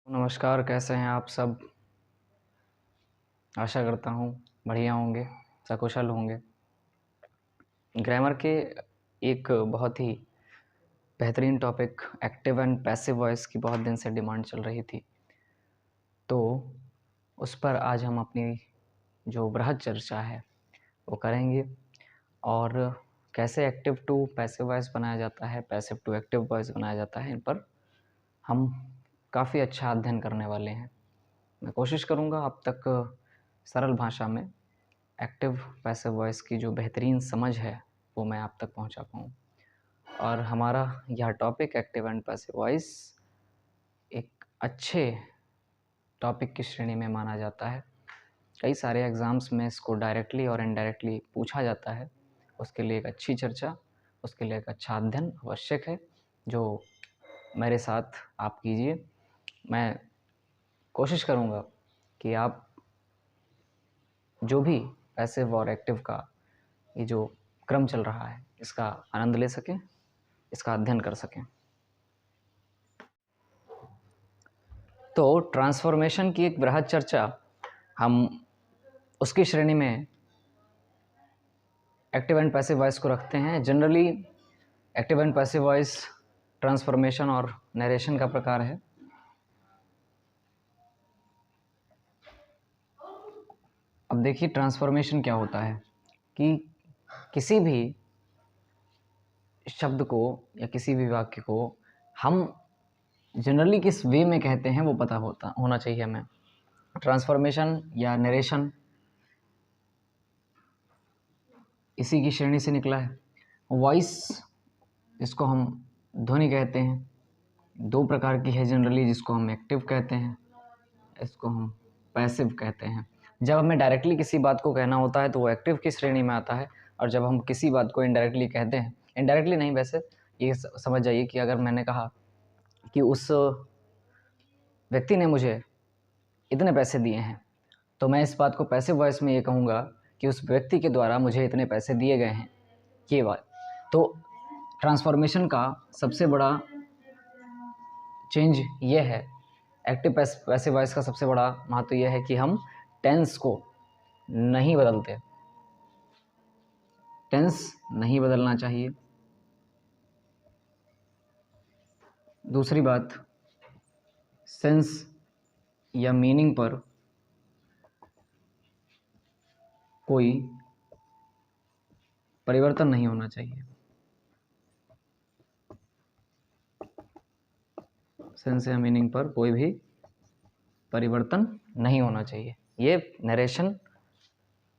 नमस्कार, कैसे हैं आप सब? आशा करता हूँ बढ़िया होंगे, सकुशल होंगे। ग्रामर के एक बहुत ही बेहतरीन topic active and passive voice की बहुत दिन से डिमांड चल रही थी। तो उस पर आज हम अपनी जो बृहद चर्चा है वो करेंगे और कैसे एक्टिव टू पैसिव वॉइस बनाया जाता है, पैसिव टू एक्टिव वॉइस बनाया जाता है, इन पर हम काफ़ी अच्छा अध्ययन करने वाले हैं। मैं कोशिश करूँगा आप तक सरल भाषा में एक्टिव पैसिव वॉइस की जो बेहतरीन समझ है वो मैं आप तक पहुंचा पाऊँ। और हमारा यह topic active and passive voice एक अच्छे टॉपिक की श्रेणी में माना जाता है। कई सारे एग्ज़ाम्स में इसको डायरेक्टली और इनडायरेक्टली पूछा जाता है। उसके लिए एक अच्छी चर्चा, उसके लिए एक अच्छा अध्ययन आवश्यक है, जो मेरे साथ आप कीजिए। मैं कोशिश करूँगा कि आप जो भी पैसिव और एक्टिव का ये जो क्रम चल रहा है इसका आनंद ले सकें, इसका अध्ययन कर सकें। तो ट्रांसफॉर्मेशन की एक बृहद चर्चा हम उसकी श्रेणी में एक्टिव एंड पैसिव वॉइस को रखते हैं। Generally active and passive voice transformation और नरेशन का प्रकार है। अब देखिए ट्रांसफॉर्मेशन क्या होता है कि किसी भी शब्द को या किसी भी वाक्य को हम जनरली किस वे में कहते हैं वो पता होना चाहिए हमें। ट्रांसफॉर्मेशन या नरेशन इसी की श्रेणी से निकला है। वॉइस जिसको हम ध्वनि कहते हैं, दो प्रकार की है जनरली, जिसको हम एक्टिव कहते हैं, इसको हम पैसिव कहते हैं। जब हमें डायरेक्टली किसी बात को कहना होता है तो वो एक्टिव की श्रेणी में आता है, और जब हम किसी बात को इनडायरेक्टली कहते हैं, इनडायरेक्टली नहीं, वैसे ये समझ जाइए कि अगर मैंने कहा कि उस व्यक्ति ने मुझे इतने पैसे दिए हैं, तो मैं इस बात को पैसिव वॉइस में ये कहूँगा कि उस व्यक्ति के द्वारा मुझे इतने पैसे दिए गए हैं, ये बात। तो ट्रांसफॉर्मेशन का सबसे बड़ा चेंज ये है, एक्टिव पैसिव वॉइस का सबसे बड़ा महत्व ये है कि हम टेंस को नहीं बदलते। टेंस नहीं बदलना चाहिए। दूसरी बात, सेंस या मीनिंग पर कोई परिवर्तन नहीं होना चाहिए। सेंस या मीनिंग पर कोई भी परिवर्तन नहीं होना चाहिए। ये नरेशन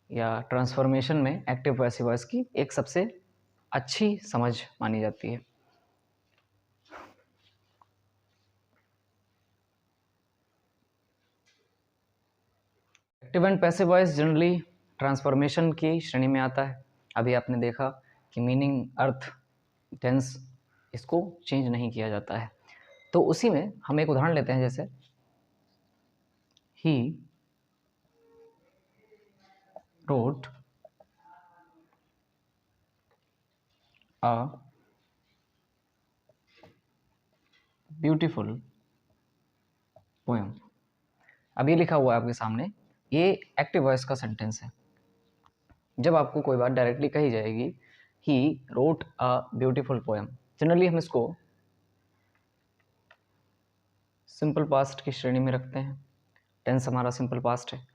या ट्रांसफॉर्मेशन में एक्टिव पैसिव वॉइस की एक सबसे अच्छी समझ मानी जाती है। Active and passive voice generally transformation की श्रेणी में आता है। अभी आपने देखा कि मीनिंग, अर्थ, टेंस, इसको चेंज नहीं किया जाता है। तो उसी में हम एक उदाहरण लेते हैं, जैसे ही wrote a beautiful poem। अब ये लिखा हुआ है आपके सामने, ये एक्टिव वॉइस का सेंटेंस है। जब आपको कोई बात डायरेक्टली कही जाएगी, ही wrote a beautiful poem, generally हम इसको सिंपल पास्ट की श्रेणी में रखते हैं। टेंस हमारा सिंपल पास्ट है,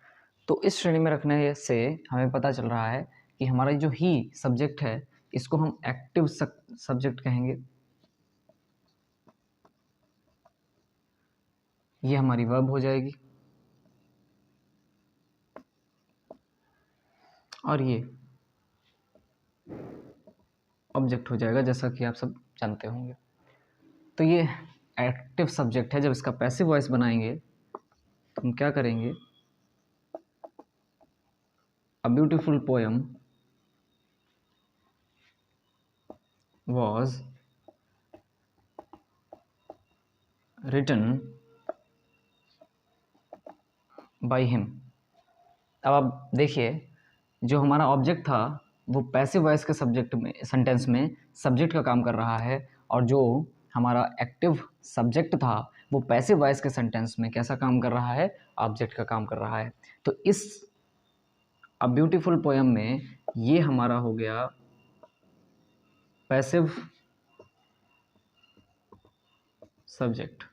तो इस श्रेणी में रखने से हमें पता चल रहा है कि हमारा जो ही सब्जेक्ट है इसको हम एक्टिव सब्जेक्ट कहेंगे। ये हमारी वर्ब हो जाएगी, और ये ऑब्जेक्ट हो जाएगा, जैसा कि आप सब जानते होंगे। तो ये एक्टिव सब्जेक्ट है। जब इसका पैसिव वॉइस बनाएंगे तो हम क्या करेंगे, a beautiful poem was written by him। अब आप देखिए, जो हमारा ऑब्जेक्ट था वो पैसिव वॉइस के सब्जेक्ट में, सेंटेंस में सब्जेक्ट का काम कर रहा है, और जो हमारा एक्टिव सब्जेक्ट था वो पैसिव वॉइस के सेंटेंस में कैसा काम कर रहा है, ऑब्जेक्ट का काम कर रहा है। तो इस अ ब्यूटीफुल पोएम में ये हमारा हो गया पैसिव सब्जेक्ट।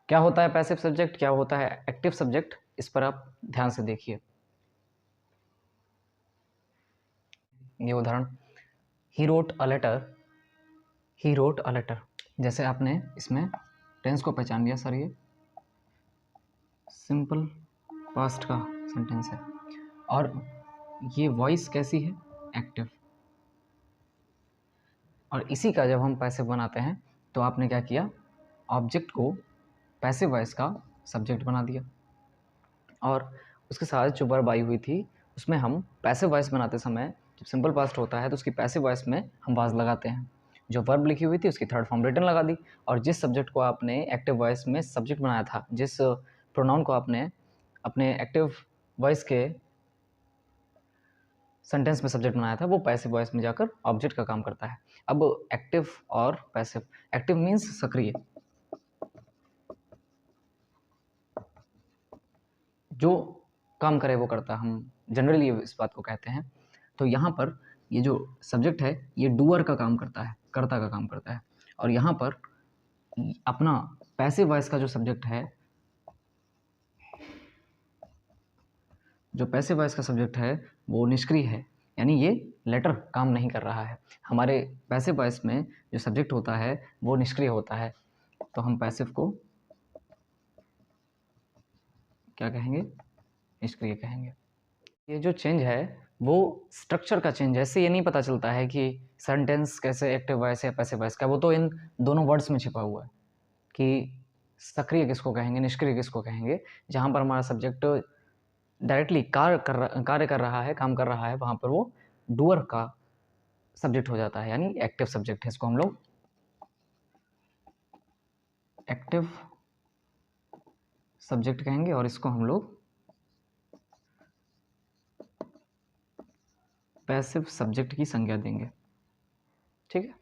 क्या होता है पैसिव सब्जेक्ट, क्या होता है एक्टिव सब्जेक्ट, इस पर आप ध्यान से देखिए। ये उदाहरण, he wrote a letter, he wrote a letter, जैसे आपने इसमें टेंस को पहचान लिया सर, ये सिंपल पास्ट का सेंटेंस है और ये वॉइस कैसी है, एक्टिव। और इसी का जब हम पैसिव बनाते हैं तो आपने क्या किया, ऑब्जेक्ट को पैसिव वॉइस का सब्जेक्ट बना दिया और उसके साथ जो वर्ब आई हुई थी उसमें हम पैसिव वॉइस बनाते समय जब सिंपल पास्ट होता है तो उसकी पैसिव वॉइस में हम वाज लगाते हैं। जो वर्ब लिखी हुई थी उसकी थर्ड फॉर्म रिटर्न लगा दी और जिस सब्जेक्ट को आपने एक्टिव वॉइस में सब्जेक्ट बनाया था, जिस प्रोनाउन को आपने अपने एक्टिव वॉइस के सेंटेंस में सब्जेक्ट बनाया था, वो पैसिव वॉइस में जाकर ऑब्जेक्ट का काम करता है। अब एक्टिव और पैसिव, एक्टिव मीन्स सक्रिय, जो काम करे वो करता, हम जनरली इस बात को कहते हैं। तो यहाँ पर ये जो सब्जेक्ट है ये डूअर का काम करता है, कर्ता का काम करता है। और यहाँ पर अपना पैसिव वॉइस का जो सब्जेक्ट है, जो पैसिव वॉइस का सब्जेक्ट है वो निष्क्रिय है, यानी ये लेटर काम नहीं कर रहा है। हमारे पैसिव वॉइस में जो सब्जेक्ट होता है वो निष्क्रिय होता है, तो हम पैसिव को क्या कहेंगे, निष्क्रिय कहेंगे। ये जो चेंज है वो स्ट्रक्चर का चेंज है, इससे ये नहीं पता चलता है कि सेंटेंस कैसे एक्टिव वॉइस या पैसिव वॉइस का, वो तो इन दोनों वर्ड्स में छिपा हुआ है कि सक्रिय किसको कहेंगे, निष्क्रिय किसको कहेंगे। जहाँ पर हमारा सब्जेक्ट डायरेक्टली कार्य कर रहा है, काम कर रहा है, वहाँ पर वो डूअर का सब्जेक्ट हो जाता है, यानी एक्टिव सब्जेक्ट है। इसको हम लोग एक्टिव सब्जेक्ट कहेंगे और इसको हम लोग पैसिव सब्जेक्ट की संज्ञा देंगे, ठीक है।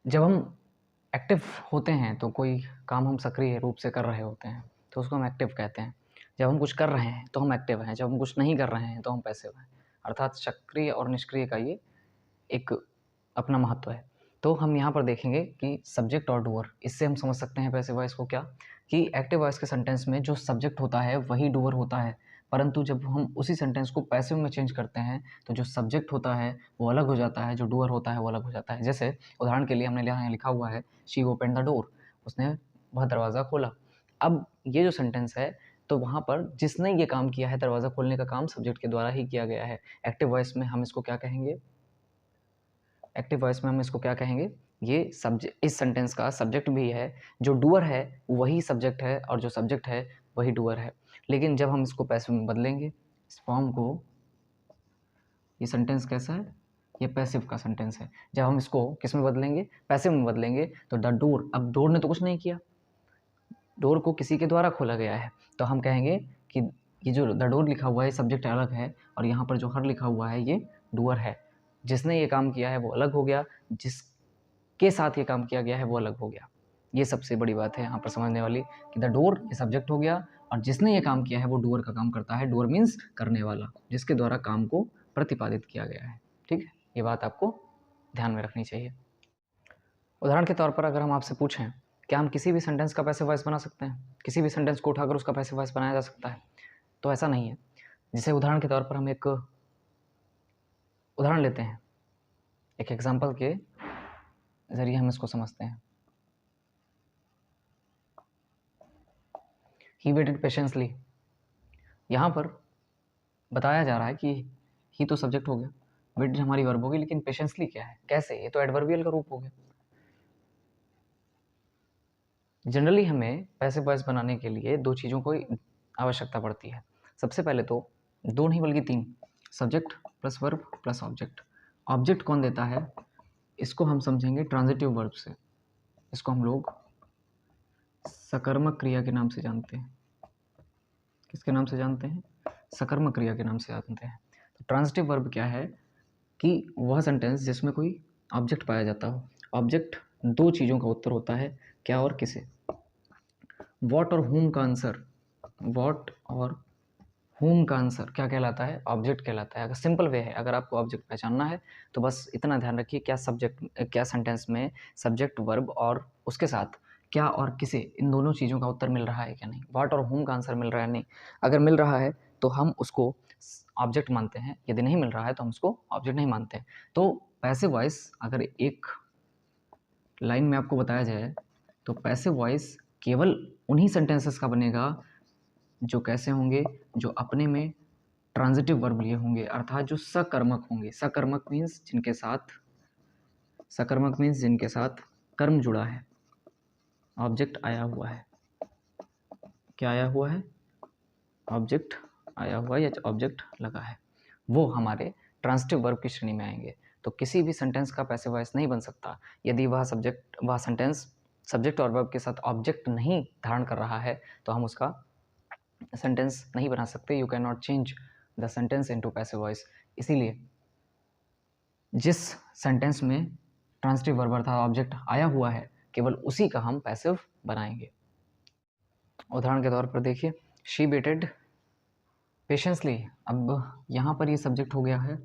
जब हम एक्टिव होते हैं तो कोई काम हम सक्रिय रूप से कर रहे होते हैं तो उसको हम एक्टिव कहते हैं। जब हम कुछ कर रहे हैं तो हम एक्टिव हैं, जब हम कुछ नहीं कर रहे हैं तो हम पैसिव हैं। अर्थात सक्रिय और निष्क्रिय का ये एक अपना महत्व है। तो हम यहाँ पर देखेंगे कि सब्जेक्ट और डूअर, इससे हम समझ सकते हैं पैसिव वॉइस को क्या, कि एक्टिव वॉइस के सेंटेंस में जो सब्जेक्ट होता है वही डूअर होता है, परंतु जब हम उसी सेंटेंस को पैसिव में चेंज करते हैं तो जो सब्जेक्ट होता है वो अलग हो जाता है, जो डूअर होता है वो अलग हो जाता है। जैसे उदाहरण के लिए हमने यहाँ लिखा हुआ है शी ओपन द डोर, उसने वह दरवाज़ा खोला। अब ये जो सेंटेंस है तो वहाँ पर जिसने ये काम किया है, दरवाज़ा खोलने का काम सब्जेक्ट के द्वारा ही किया गया है। एक्टिव वॉइस में हम इसको क्या कहेंगे, एक्टिव वॉइस में हम इसको क्या कहेंगे, ये सब्जेक्ट, इस सेंटेंस का सब्जेक्ट भी है, जो डूअर है वही सब्जेक्ट है और जो सब्जेक्ट है वही डूअर है। लेकिन जब हम इसको पैसिव में बदलेंगे, इस फॉर्म को, ये सेंटेंस कैसा है, ये पैसिव का सेंटेंस है। जब हम इसको किस में बदलेंगे, पैसिव में बदलेंगे, तो द डोर, अब डोर ने तो कुछ नहीं किया, डोर को किसी के द्वारा खोला गया है, तो हम कहेंगे कि ये जो द डोर लिखा हुआ है सब्जेक्ट अलग है और यहाँ पर जो हर लिखा हुआ है ये डूअर है। जिसने ये काम किया है वो अलग हो गया, जिसके साथ ये काम किया गया है वो अलग हो गया। ये सबसे बड़ी बात है यहाँ पर समझने वाली, कि द डोर ये सब्जेक्ट हो गया और जिसने ये काम किया है वो डूअर का काम करता है। डूअर मीन्स करने वाला, जिसके द्वारा काम को प्रतिपादित किया गया है, ठीक है। ये बात आपको ध्यान में रखनी चाहिए। उदाहरण के तौर पर अगर हम आपसे पूछें क्या हम किसी भी सेंटेंस का पैसिव वॉइस बना सकते हैं, किसी भी सेंटेंस को उठाकर उसका पैसिव वॉइस बनाया जा सकता है, तो ऐसा नहीं है। जैसे उदाहरण के तौर पर हम एक उदाहरण लेते हैं, एक एग्जाम्पल के ज़रिए हम इसको समझते हैं। ही वेटेड पेशेंसली, यहाँ पर बताया जा रहा है कि ही तो सब्जेक्ट हो गया, वेट हमारी वर्ब होगी, लेकिन पेशेंसली क्या है, कैसे, ये तो एडवर्बियल का रूप हो गया। जनरली हमें पैसिव वॉइस बनाने के लिए दो चीज़ों को आवश्यकता पड़ती है। सबसे पहले तो दो नहीं बल्कि तीन, subject plus verb plus object. Object कौन देता है, इसको हम समझेंगे ट्रांजिटिव वर्ब से, इसको हम लोग सकर्मक क्रिया के नाम से जानते हैं। किसके नाम से जानते हैं, सकर्मक क्रिया के नाम से जानते हैं। तो ट्रांजिटिव वर्ब क्या है कि वह सेंटेंस जिसमें कोई ऑब्जेक्ट पाया जाता हो। ऑब्जेक्ट दो चीज़ों का उत्तर होता है, क्या और किसे। वॉट और होम का आंसर, वॉट और होम का आंसर क्या कहलाता है, ऑब्जेक्ट कहलाता है। अगर सिंपल वे है, अगर आपको ऑब्जेक्ट पहचानना है तो बस इतना ध्यान रखिए क्या सब्जेक्ट, क्या सेंटेंस में सब्जेक्ट वर्ब और उसके साथ क्या और किसे, इन दोनों चीज़ों का उत्तर मिल रहा है क्या नहीं। वॉट और होम का आंसर मिल रहा है नहीं, अगर मिल रहा है तो हम उसको ऑब्जेक्ट मानते हैं, यदि नहीं मिल रहा है तो हम उसको ऑब्जेक्ट नहीं मानते हैं। तो पैसिव वॉइस अगर एक लाइन में आपको बताया जाए तो पैसिव वॉइस केवल उन्हीं सेंटेंसेस का बनेगा जो कैसे होंगे, जो अपने में ट्रांजिटिव वर्ब लिए होंगे, अर्थात जो सकर्मक होंगे। सकर्मक मीन्स जिनके साथ कर्म जुड़ा है, ऑब्जेक्ट आया हुआ है। क्या आया हुआ है, ऑब्जेक्ट आया हुआ है या ऑब्जेक्ट लगा है, वो हमारे ट्रांजिटिव वर्ब की श्रेणी में आएंगे। तो किसी भी सेंटेंस का पैसिव वॉइस नहीं बन सकता यदि वह सेंटेंस सब्जेक्ट और वर्ब के साथ ऑब्जेक्ट नहीं धारण कर रहा है, तो हम उसका सेंटेंस नहीं बना सकते। You can not change the sentence into passive voice. इसीलिए जिस सेंटेंस में ट्रांजिटिव वर्ब अर्थात ऑब्जेक्ट आया हुआ है, केवल उसी का हम पैसिव बनाएंगे। उदाहरण के तौर पर देखिए, शी वेटेड पेशेंसली। अब यहाँ पर ये सब्जेक्ट हो गया है,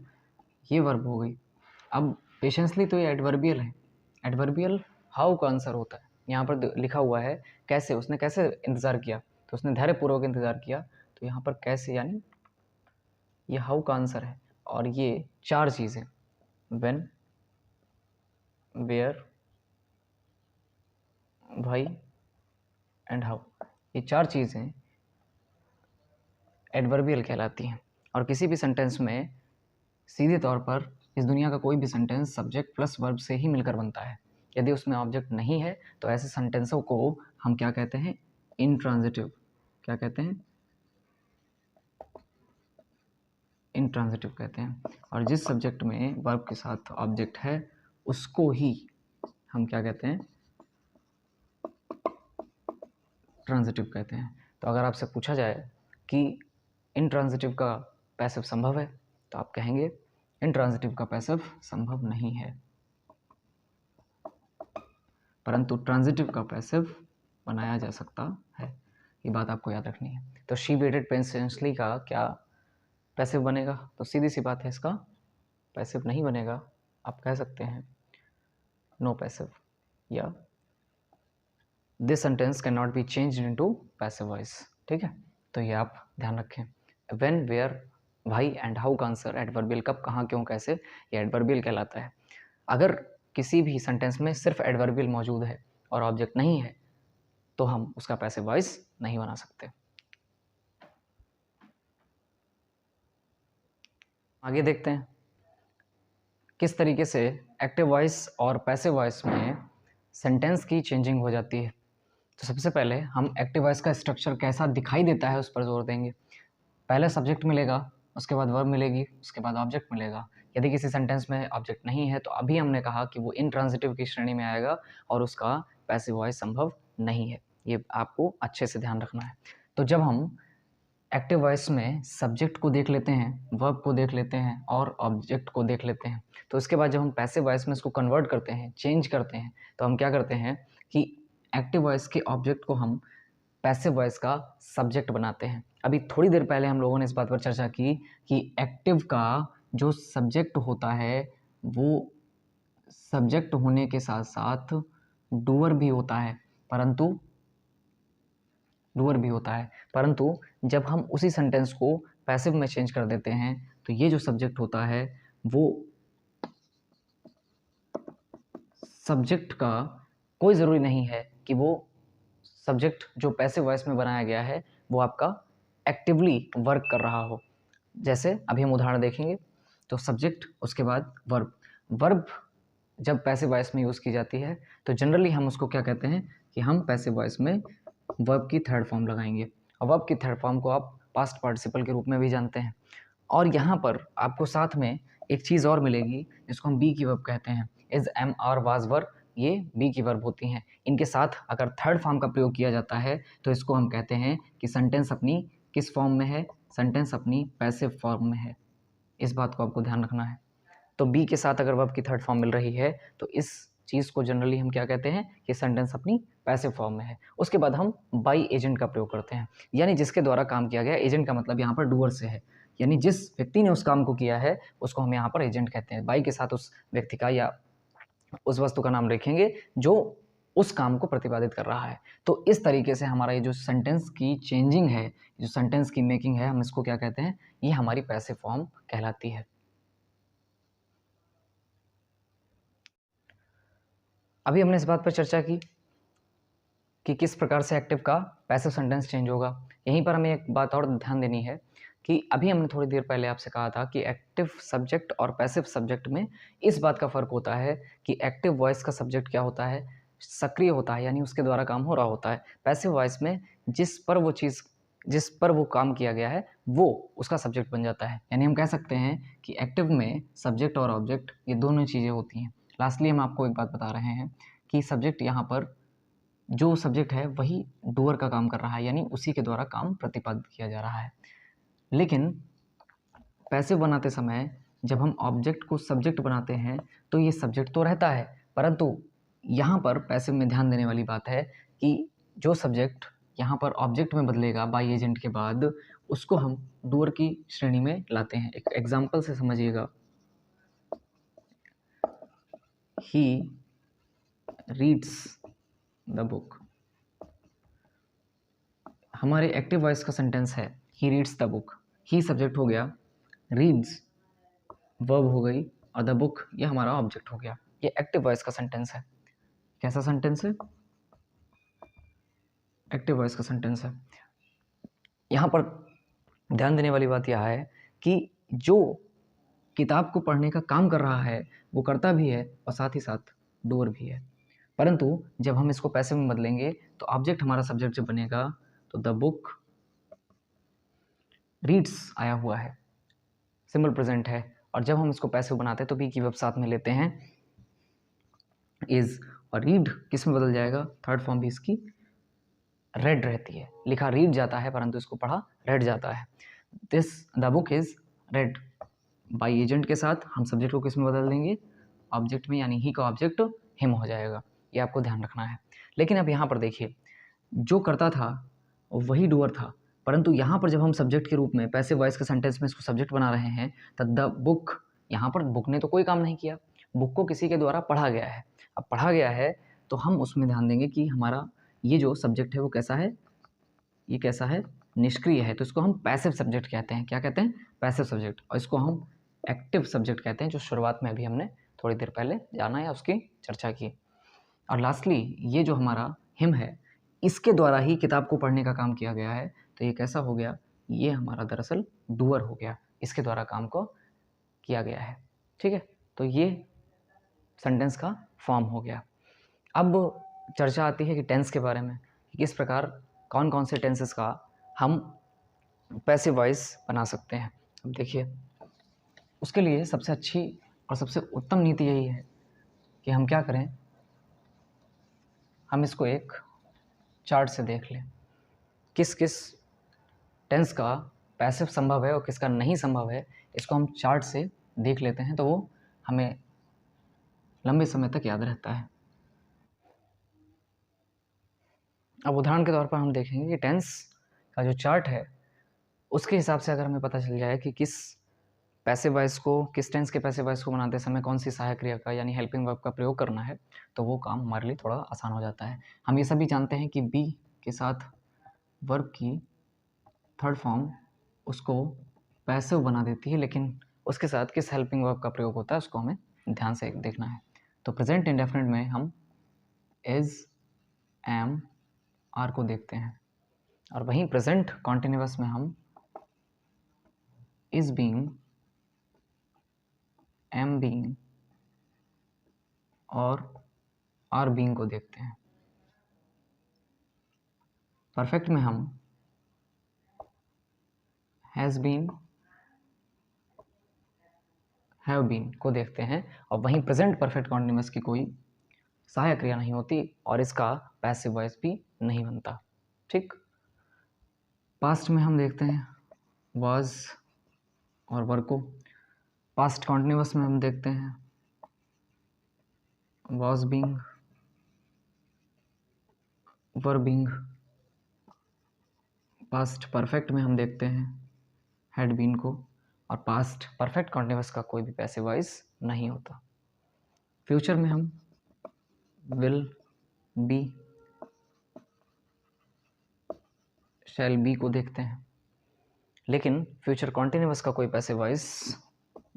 ये वर्ब हो गई। अब पेशेंसली तो ये एडवर्बियल है, एडवर्बियल हाउ का आंसर होता है। यहाँ पर लिखा हुआ है कैसे, उसने कैसे इंतज़ार किया, तो उसने धैर्यपूर्वक इंतज़ार किया, तो यहाँ पर कैसे यानी ये हाउ का आंसर है। और ये चार चीज़ें, when, where, why and how, ये चार चीज़ें एडवर्बियल कहलाती हैं। और किसी भी सेंटेंस में सीधे तौर पर इस दुनिया का कोई भी सेंटेंस सब्जेक्ट प्लस वर्ब से ही मिलकर बनता है। यदि उसमें ऑब्जेक्ट नहीं है तो ऐसे सेंटेंसों को हम क्या कहते हैं, इंट्रांजिटिव। क्या कहते हैं, इंट्रांजिटिव कहते हैं। और जिस सब्जेक्ट में वर्ब के साथ ऑब्जेक्ट है उसको ही हम क्या कहते हैं, ट्रांजिटिव कहते हैं। तो अगर आपसे पूछा जाए कि इंट्रांजिटिव का पैसिव संभव है, तो आप कहेंगे इंट्रांजिटिव का पैसिव संभव नहीं है, परंतु ट्रांजिटिव का पैसिव बनाया जा सकता है। ये बात आपको याद रखनी है। तो शी वेटेड पेशेंसली का क्या पैसिव बनेगा, तो सीधी सी बात है, इसका पैसिव नहीं बनेगा। आप कह सकते हैं नो पैसिव, या this sentence can not be changed into passive voice. ठीक है, तो ये आप ध्यान रखें। When, where, why and how का आंसर एडवर्बियल, कब, कहाँ, क्यों, कैसे, ये एडवर्बियल कहलाता है। अगर किसी भी सेंटेंस में सिर्फ एडवर्बियल मौजूद है और ऑब्जेक्ट नहीं है तो हम उसका पैसिव वॉइस नहीं बना सकते। आगे देखते हैं किस तरीके से एक्टिव वॉइस और पैसिव वॉइस में सेंटेंस की चेंजिंग हो जाती है। तो सबसे पहले हम एक्टिव वॉइस का स्ट्रक्चर कैसा दिखाई देता है उस पर जोर देंगे। पहले सब्जेक्ट मिलेगा, उसके बाद वर्ब मिलेगी, उसके बाद ऑब्जेक्ट मिलेगा। यदि किसी सेंटेंस में ऑब्जेक्ट नहीं है तो अभी हमने कहा कि वो इंट्रांजिटिव की श्रेणी में आएगा और उसका पैसिव वॉइस संभव नहीं है। ये आपको अच्छे से ध्यान रखना है। तो जब हम एक्टिव वॉइस में सब्जेक्ट को देख लेते हैं, वर्ब को देख लेते हैं और ऑब्जेक्ट को देख लेते हैं, तो उसके बाद जब हम पैसिव वॉइस में इसको कन्वर्ट करते हैं, चेंज करते हैं, तो हम क्या करते हैं कि एक्टिव वॉइस के ऑब्जेक्ट को हम पैसिव वॉइस का सब्जेक्ट बनाते हैं। अभी थोड़ी देर पहले हम लोगों ने इस बात पर चर्चा की कि एक्टिव का जो सब्जेक्ट होता है वो सब्जेक्ट होने के साथ साथ डूअर भी होता है, परंतु जब हम उसी सेंटेंस को पैसिव में चेंज कर देते हैं तो ये जो सब्जेक्ट होता है वो सब्जेक्ट का कोई ज़रूरी नहीं है कि वो सब्जेक्ट जो पैसिव वॉइस में बनाया गया है वो आपका एक्टिवली वर्क कर रहा हो। जैसे अभी हम उदाहरण देखेंगे, तो सब्जेक्ट, उसके बाद वर्ब। वर्ब जब पैसिव वॉइस में यूज़ की जाती है तो जनरली हम उसको क्या कहते हैं कि हम पैसिव वॉइस में वर्ब की थर्ड फॉर्म लगाएंगे, और वर्ब की थर्ड फॉर्म को आप पास्ट पार्टिसिपल के रूप में भी जानते हैं। और यहाँ पर आपको साथ में एक चीज़ और मिलेगी जिसको हम बी की वर्ब कहते हैं। Is, am, are, was verb, ये बी की वर्ब होती हैं। इनके साथ अगर थर्ड फॉर्म का प्रयोग किया जाता है तो इसको हम कहते हैं कि सेंटेंस अपनी किस फॉर्म में है, सेंटेंस अपनी पैसिव फॉर्म में है। इस बात को आपको ध्यान रखना है। तो बी के साथ अगर वर्ब की थर्ड फॉर्म मिल रही है तो इस चीज़ को जनरली हम क्या कहते हैं कि सेंटेंस अपनी पैसिव फॉर्म में है। उसके बाद हम बाई एजेंट का प्रयोग करते हैं, यानी जिसके द्वारा काम किया गया। एजेंट का मतलब यहाँ पर डूअर से है, यानी जिस व्यक्ति ने उस काम को किया है उसको हम यहाँ पर एजेंट कहते हैं। बाई के साथ उस व्यक्ति का या उस वस्तु का नाम लिखेंगे जो उस काम को प्रतिपादित कर रहा है। तो इस तरीके से हमारा ये जो सेंटेंस की चेंजिंग है, जो सेंटेंस की मेकिंग है, हम इसको क्या कहते हैं, ये हमारी पैसिव फॉर्म कहलाती है। अभी हमने इस बात पर चर्चा की कि किस प्रकार से एक्टिव का पैसिव सेंटेंस चेंज होगा। यहीं पर हमें एक बात और ध्यान देनी है कि अभी हमने थोड़ी देर पहले आपसे कहा था कि एक्टिव सब्जेक्ट और पैसिव सब्जेक्ट में इस बात का फ़र्क होता है कि एक्टिव वॉइस का सब्जेक्ट क्या होता है, सक्रिय होता है, यानी उसके द्वारा काम हो रहा होता है। पैसिव वॉइस में जिस पर वो काम किया गया है वो उसका सब्जेक्ट बन जाता है। यानी हम कह सकते हैं कि एक्टिव में सब्जेक्ट और ऑब्जेक्ट ये दोनों चीज़ें होती हैं। लास्टली हम आपको एक बात बता रहे हैं कि सब्जेक्ट यहाँ पर जो सब्जेक्ट है वही डूअर का काम कर रहा है, यानी उसी के द्वारा काम प्रतिपादित किया जा रहा है। लेकिन पैसिव बनाते समय जब हम ऑब्जेक्ट को सब्जेक्ट बनाते हैं तो ये सब्जेक्ट तो रहता है, परंतु यहाँ पर पैसिव में ध्यान देने वाली बात है कि जो सब्जेक्ट यहाँ पर ऑब्जेक्ट में बदलेगा बाई एजेंट के बाद, उसको हम डूअर की श्रेणी में लाते हैं। एक एग्जाम्पल से समझिएगा, ही रीड्स द बुक। हमारे एक्टिव वॉइस का सेंटेंस है he reads the book. He subject हो गया, रीड्स वर्ब हो गई और द बुक ये हमारा ऑब्जेक्ट हो गया। ये एक्टिव वॉइस का सेंटेंस है। कैसा सेंटेंस है? एक्टिव वॉइस का सेंटेंस है। यहाँ पर ध्यान देने वाली बात यह है कि जो किताब को पढ़ने का काम कर रहा है वो करता भी है और साथ ही साथ डूअर भी है। परंतु जब हम इसको पैसिव में बदलेंगे तो ऑब्जेक्ट हमारा सब्जेक्ट जब बनेगा तो द बुक रीड्स आया हुआ है, सिंपल प्रेजेंट है, और जब हम इसको पैसिव बनाते हैं तो बी की वर्ब साथ में लेते हैं इज, और रीड किस में बदल जाएगा, थर्ड फॉर्म भी इसकी रेड रहती है। लिखा रीड जाता है परंतु इसको पढ़ा रेड जाता है। This the book is red. By agent के साथ हम सब्जेक्ट को किस में बदल देंगे, ऑब्जेक्ट में, यानी ही का ऑब्जेक्ट हिम हो जाएगा। ये आपको ध्यान रखना है। लेकिन अब यहाँ पर देखिए, जो करता था वही डूअर था, परंतु यहाँ पर जब हम सब्जेक्ट के रूप में पैसिव वॉइस के सेंटेंस में इसको सब्जेक्ट बना रहे हैं तो द बुक, यहाँ पर बुक ने तो कोई काम नहीं किया, बुक को किसी के द्वारा पढ़ा गया है। अब पढ़ा गया है तो हम उसमें ध्यान देंगे कि हमारा ये जो सब्जेक्ट है वो कैसा है, ये कैसा है, निष्क्रिय है। तो इसको हम पैसिव सब्जेक्ट कहते हैं। क्या कहते हैं? Passive subject. और इसको हम एक्टिव सब्जेक्ट कहते हैं, जो शुरुआत में अभी हमने थोड़ी देर पहले जाना या उसकी चर्चा की। और लास्टली ये जो हमारा हिम है, इसके द्वारा ही किताब को पढ़ने का काम किया गया है। तो ये कैसा हो गया, ये हमारा दरअसल डूअर हो गया, इसके द्वारा काम को किया गया है। ठीक है, तो ये सेंटेंस का फॉर्म हो गया। अब चर्चा आती है कि टेंस के बारे में, कि किस प्रकार कौन कौन से टेंसेस का हम पैसिव वॉइस बना सकते हैं। अब देखिए, उसके लिए सबसे अच्छी और सबसे उत्तम नीति यही है कि हम क्या करें, हम इसको एक चार्ट से देख लें किस किस टेंस का पैसिव संभव है और किसका नहीं संभव है। इसको हम चार्ट से देख लेते हैं तो वो हमें लंबे समय तक याद रहता है। अब उदाहरण के तौर पर हम देखेंगे कि टेंस का जो चार्ट है उसके हिसाब से अगर हमें पता चल जाए कि किस पैसिव वॉइस को, किस टेंस के पैसिव वॉइस को बनाते समय कौन सी सहायक क्रिया का यानी हेल्पिंग वर्ब का प्रयोग करना है, तो वो काम हमारे लिए थोड़ा आसान हो जाता है। हम ये सभी जानते हैं कि बी के साथ वर्ब की थर्ड फॉर्म उसको पैसिव बना देती है, लेकिन उसके साथ किस हेल्पिंग वर्ब का प्रयोग होता है उसको हमें ध्यान से देखना है। तो प्रेजेंट इंडेफिनिट में हम इज, एम, आर को देखते हैं, और वहीं प्रेजेंट कॉन्टिन्यूअस में हम इज बीइंग, एम बीइंग और आर बीइंग को देखते हैं। परफेक्ट में हम हैज बीन, हैव बीन को देखते हैं, और वहीं प्रेजेंट परफेक्ट कॉन्टिन्यूअस की कोई सहायक क्रिया नहीं होती और इसका पैसिव वॉइस भी नहीं बनता। ठीक, पास्ट में हम देखते हैं वाज और वर को, पास्ट कॉन्टिन्यूअस में हम देखते हैं was being, were being। Past perfect में हम देखते हैं हैड बीन को, और पास्ट परफेक्ट कॉन्टिन्यूअस का कोई भी पैसिव वॉइस नहीं होता। फ्यूचर में हम विल बी, शैल बी को देखते हैं, लेकिन फ्यूचर कॉन्टिन्यूअस का कोई पैसिव वॉइस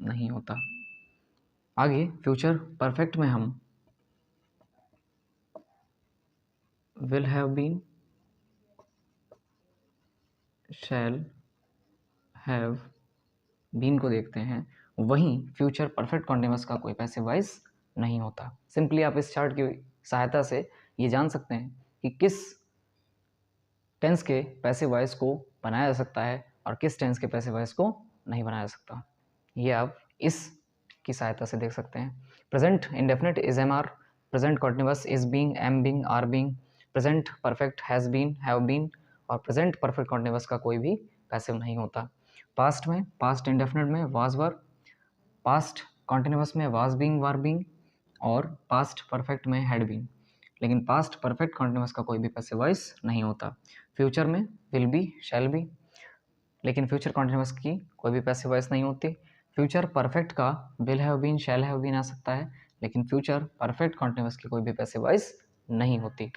नहीं होता। आगे फ्यूचर परफेक्ट में हम will have been, shall have been को देखते हैं। वहीं फ्यूचर परफेक्ट कॉन्टिन्यूअस का कोई पैसिव वॉइस नहीं होता। सिंपली आप इस चार्ट की सहायता से ये जान सकते हैं कि किस टेंस के पैसिव वॉइस को बनाया जा सकता है और किस टेंस के पैसिव वॉइस को नहीं बनाया जा सकता। ये आप इस की सहायता से देख सकते हैं। Present indefinite is am are, present continuous is being, am being, are being, present perfect has been, have been, और प्रेजेंट परफेक्ट कॉन्टिन्यूअस का कोई भी पैसिव नहीं होता। पास्ट में, पास्ट इंडेफिनिट में वाज वर, पास्ट कॉन्टिन्यूअस में वाज बीइंग, वर बीइंग, और पास्ट परफेक्ट में हैड बीन, लेकिन पास्ट परफेक्ट कॉन्टिन्यूअस का कोई भी पैसिव वॉइस नहीं होता। फ्यूचर में विल बी, शैल बी, लेकिन फ्यूचर कॉन्टिन्यूअस की कोई भी पैसिव वॉइस नहीं होती। फ्यूचर परफेक्ट का will have been, shall have been आ सकता है, लेकिन फ्यूचर परफेक्ट कॉन्टिन्यूअस की कोई भी पैसिव वॉइस नहीं होती।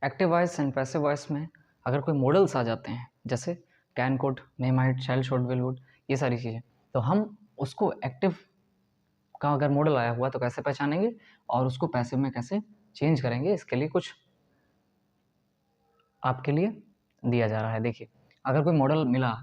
Active voice and passive voice में अगर कोई मॉडल्स आ जाते हैं, जैसे can, could, may, might, shall, should, will, would, ये सारी चीज़ें, तो हम उसको एक्टिव का अगर मॉडल आया हुआ तो कैसे पहचानेंगे और उसको पैसिव में कैसे चेंज करेंगे, इसके लिए कुछ आपके लिए दिया जा रहा है। देखिए, अगर कोई मॉडल मिला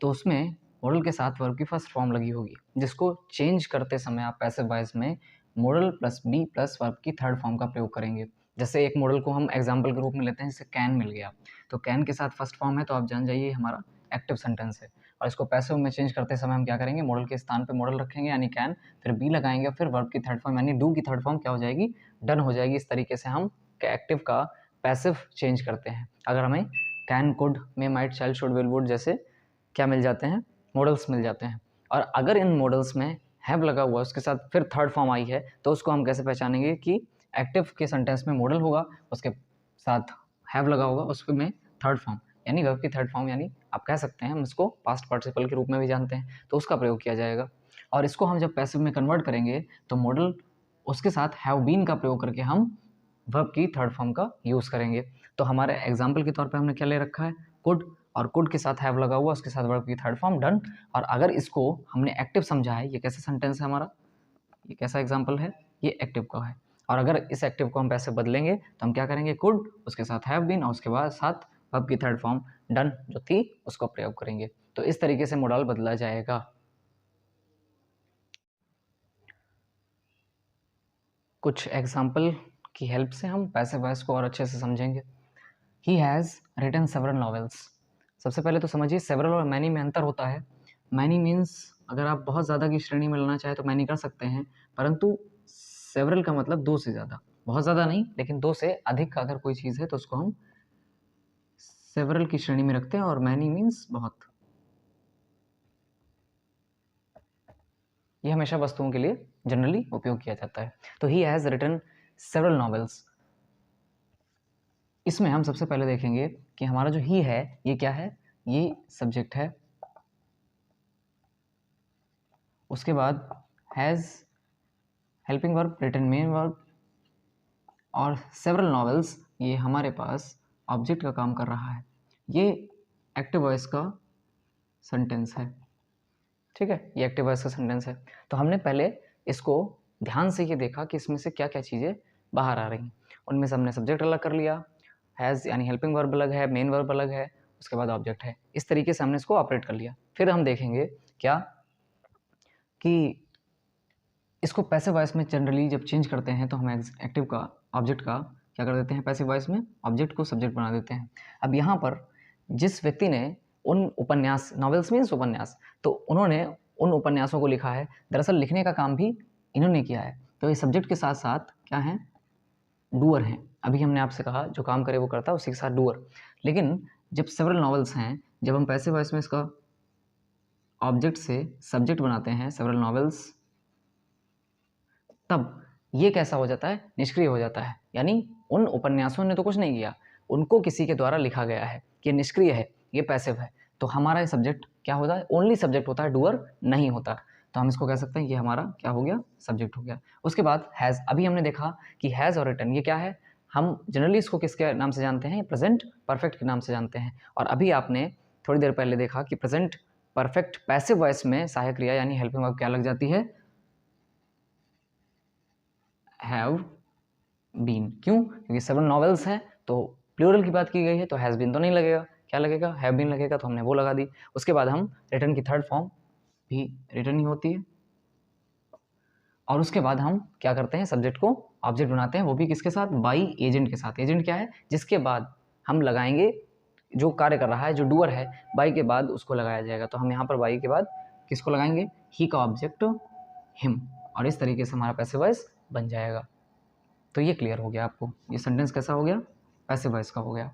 तो उसमें मॉडल के साथ वर्ब की फर्स्ट फॉर्म लगी होगी, जिसको चेंज करते समय आप पैसिव वॉइस में model plus be plus verb की थर्ड फॉर्म का प्रयोग करेंगे। जैसे एक मॉडल को हम एग्जाम्पल के रूप में लेते हैं, जैसे कैन मिल गया, तो कैन के साथ फर्स्ट फॉर्म है तो आप जान जाइए हमारा एक्टिव सेंटेंस है। और इसको पैसिव में चेंज करते समय हम क्या करेंगे, मॉडल के स्थान पे मॉडल रखेंगे यानी कैन, फिर बी लगाएंगे, फिर वर्ब की थर्ड फॉर्म यानी डू की थर्ड फॉर्म क्या हो जाएगी, डन हो जाएगी। इस तरीके से हम एक्टिव का पैसिव चेंज करते हैं। अगर हमें can, could, may, might, shall, should, will, would जैसे क्या मिल जाते हैं, मॉडल्स मिल जाते हैं, और अगर इन मॉडल्स में हैव लगा हुआ उसके साथ फिर थर्ड फॉर्म आई है, तो उसको हम कैसे पहचानेंगे कि एक्टिव के सेंटेंस में मॉडल होगा, उसके साथ हैव लगा होगा, उसमें थर्ड फॉर्म यानी वर्ब की थर्ड फॉर्म, यानी आप कह सकते हैं हम इसको पास्ट पार्टिसिपल के रूप में भी जानते हैं, तो उसका प्रयोग किया जाएगा। और इसको हम जब पैसिव में कन्वर्ट करेंगे तो मॉडल उसके साथ हैव बीन का प्रयोग करके हम वर्ब की थर्ड फॉर्म का यूज़ करेंगे। तो हमारे एग्जाम्पल के तौर पे हमने क्या ले रखा है, कुड, और कुड के साथ हैव लगा हुआ, उसके साथ वर्ब की थर्ड फॉर्म, डन। और अगर इसको हमने एक्टिव समझा है, ये कैसा सेंटेंस है हमारा, ये कैसा एग्जाम्पल है, ये एक्टिव का है। और अगर इस एक्टिव को हम पैसे बदलेंगे तो हम क्या करेंगे, कुड, उसके साथ हैव बीन, और उसके बाद साथ वर्ब की थर्ड फॉर्म डन जो थी उसको प्रयोग करेंगे। तो इस तरीके से मॉडल बदला जाएगा। कुछ एग्जाम्पल की हेल्प से हम पैसिव वॉइस को और अच्छे से समझेंगे। He has written several novels. सबसे पहले तो समझिए सेवरल और मैनी में अंतर होता है। मैनी मीन्स अगर आप बहुत ज़्यादा की श्रेणी में लेना चाहें तो मैनी कर सकते हैं, परंतु सेवरल का मतलब दो से ज़्यादा, बहुत ज़्यादा नहीं लेकिन दो से अधिक अगर कोई चीज़ है तो उसको हम सेवरल की श्रेणी में रखते हैं, और मैनी मीन्स बहुत। ये हमेशा वस्तुओं के लिए जनरली उपयोग किया जाता है। तो he has written several novels, इसमें हम सबसे पहले देखेंगे कि हमारा जो ही है ये क्या है, ये सब्जेक्ट है, उसके बाद has helping verb, written main verb, और सेवरल नॉवेल्स ये हमारे पास ऑब्जेक्ट का काम कर रहा है। ये एक्टिव वॉइस का सेंटेंस है, ठीक है, ये एक्टिव वॉइस का सेंटेंस है। तो हमने पहले इसको ध्यान से ये देखा कि इसमें से क्या क्या चीज़ें बाहर आ रही हैं। उनमें से हमने सब्जेक्ट अलग कर लिया, हैज़ यानी हेल्पिंग वर्ब अलग है, मेन वर्ब अलग है, उसके बाद ऑब्जेक्ट है। इस तरीके से हमने इसको ऑपरेट कर लिया। फिर हम देखेंगे क्या कि इसको पैसिव वॉइस में जनरली जब चेंज करते हैं तो हम एक्टिव का ऑब्जेक्ट का क्या कर देते हैं, पैसिव वॉइस में ऑब्जेक्ट को सब्जेक्ट बना देते हैं। अब यहाँ पर जिस व्यक्ति ने उन उपन्यास, नॉवेल्स मीन्स उपन्यास, तो उन्होंने उन उपन्यासों को लिखा है, दरअसल लिखने का काम भी इन्होंने किया है। तो ये सब्जेक्ट के साथ साथ क्या है, डूअर हैं। अभी हमने आपसे कहा जो काम करे वो करता है, उसी के साथ डूअर। लेकिन जब सेवरल नॉवेल्स हैं, जब हम पैसिव वॉइस में इसका ऑब्जेक्ट से सब्जेक्ट बनाते हैं, सेवरल नॉवेल्स, तब ये कैसा हो जाता है, निष्क्रिय हो जाता है। यानी उन उपन्यासों ने तो कुछ नहीं किया, उनको किसी के द्वारा लिखा गया है, ये निष्क्रिय है, ये पैसिव है। तो हमारा ये सब्जेक्ट क्या होता है, ओनली सब्जेक्ट होता है, डूअर नहीं होता। तो हम इसको कह सकते हैं ये हमारा क्या हो गया, सब्जेक्ट हो गया। उसके बाद हैज़, अभी हमने देखा कि हैज़ और रिटन ये क्या है, हम जनरली इसको किसके नाम से जानते हैं, प्रेजेंट परफेक्ट के नाम से जानते हैं। और अभी आपने थोड़ी देर पहले देखा कि प्रेजेंट परफेक्ट पैसिव वॉइस में सहायक क्रिया यानी हेल्पिंग वर्ब क्या लग जाती है, हैव बीन। क्यों, क्योंकि 7 नॉवेल्स हैं तो प्लूरल की बात की गई है, तो हैज़ बीन तो नहीं लगेगा, क्या लगेगा, हैव बीन लगेगा, तो हमने वो लगा दी। उसके बाद हम रिटर्न की थर्ड फॉर्म भी रिटर्न ही होती है। और उसके बाद हम क्या करते हैं, सब्जेक्ट को ऑब्जेक्ट बनाते हैं, वो भी किसके साथ, बाई एजेंट के साथ। एजेंट क्या है, जिसके बाद हम लगाएंगे, जो कार्य कर रहा है, जो डूअर है, बाई के बाद उसको लगाया जाएगा। तो हम यहाँ पर बाई के बाद किसको लगाएंगे, ही का ऑब्जेक्ट हिम, और इस तरीके से हमारा पैसिव वॉइस बन जाएगा। तो ये क्लियर हो गया आपको, ये सेंटेंस कैसा हो गया, पैसिव वॉइस का हो गया।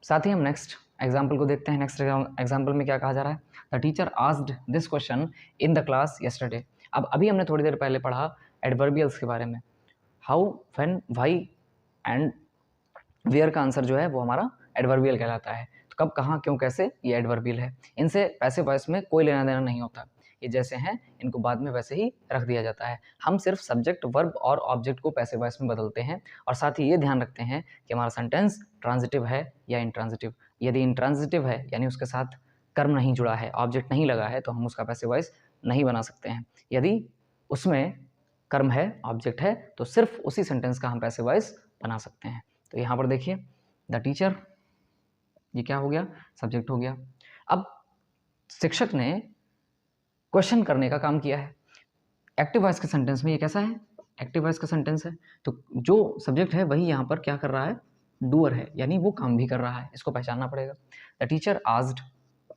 साथ ही हम नेक्स्ट एग्जाम्पल को देखते हैं। नेक्स्ट एग्जाम्पल में क्या कहा जा रहा है, the teacher asked this question in the class yesterday. अब अभी हमने थोड़ी देर पहले पढ़ा एडवर्बियल्स के बारे में, how, when, why and where का आंसर जो है वो हमारा एडवर्बियल कहलाता है। तो कब, कहाँ, क्यों, कैसे, ये एडवर्बियल है। इनसे पैसिव वॉइस में कोई लेना देना नहीं होता, ये जैसे हैं इनको बाद में वैसे ही रख दिया जाता है। हम सिर्फ सब्जेक्ट, वर्ब और ऑब्जेक्ट को पैसिव वॉइस में बदलते हैं, और साथ ही ये ध्यान रखते हैं कि हमारा सेंटेंस ट्रांजिटिव है या इंट्रांजिटिव। यदि इंट्रांजिटिव है यानी उसके साथ कर्म नहीं जुड़ा है, ऑब्जेक्ट नहीं लगा है, तो हम उसका पैसिव वॉइस नहीं बना सकते हैं। यदि उसमें कर्म है, ऑब्जेक्ट है, तो सिर्फ उसी सेंटेंस का हम पैसिव वॉइस बना सकते हैं। तो यहाँ पर देखिए द टीचर, ये क्या हो गया, सब्जेक्ट हो गया। अब शिक्षक ने क्वेश्चन करने का काम किया है। एक्टिव वॉइस के सेंटेंस में ये कैसा है, एक्टिव वॉइस का सेंटेंस है, तो जो सब्जेक्ट है वही यहाँ पर क्या कर रहा है, डूअर है, यानी वो काम भी कर रहा है, इसको पहचानना पड़ेगा। द टीचर आस्क्ड,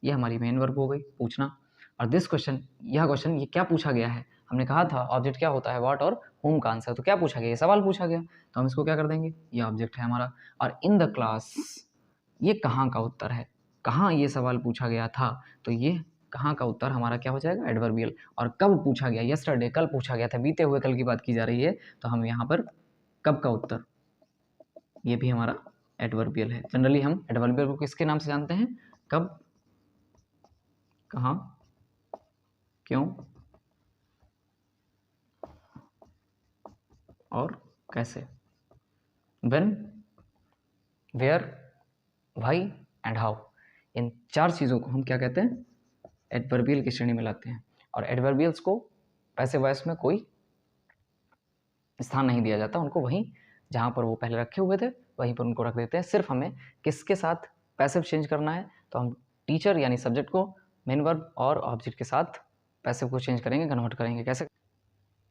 ये हमारी मेन वर्ब हो गई, पूछना। और दिस क्वेश्चन, यह क्वेश्चन, ये क्या पूछा गया है, हमने कहा था ऑब्जेक्ट क्या होता है, व्हाट और होम का आंसर, तो क्या पूछा गया, ये सवाल पूछा गया, तो हम इसको क्या कर देंगे, ये ऑब्जेक्ट है हमारा। और इन द क्लास, ये कहाँ का उत्तर है, कहाँ ये सवाल पूछा गया था, तो ये कहाँ का उत्तर हमारा क्या हो जाएगा, एडवर्बियल। और कब पूछा गया, यस्टरडे, कल पूछा गया था, बीते हुए कल की बात की जा रही है, तो हम यहाँ पर कब का उत्तर, ये भी हमारा एडवर्बियल है। जनरली हम एडवर्बियल को किसके नाम से जानते हैं, कब, कहाँ, क्यों और कैसे, when, where, why and how. इन 4 चीज़ों को हम क्या कहते हैं, एडवर्बियल की श्रेणी में लाते हैं। और एडवर्बियल्स को पैसिव वॉइस में कोई स्थान नहीं दिया जाता, उनको वहीं जहाँ पर वो पहले रखे हुए थे वहीं पर उनको रख देते हैं। सिर्फ हमें किसके साथ पैसिव चेंज करना है, तो हम टीचर यानी सब्जेक्ट को मेन वर्ब और ऑब्जेक्ट के साथ पैसिव को चेंज करेंगे, कन्वर्ट करेंगे। कैसे,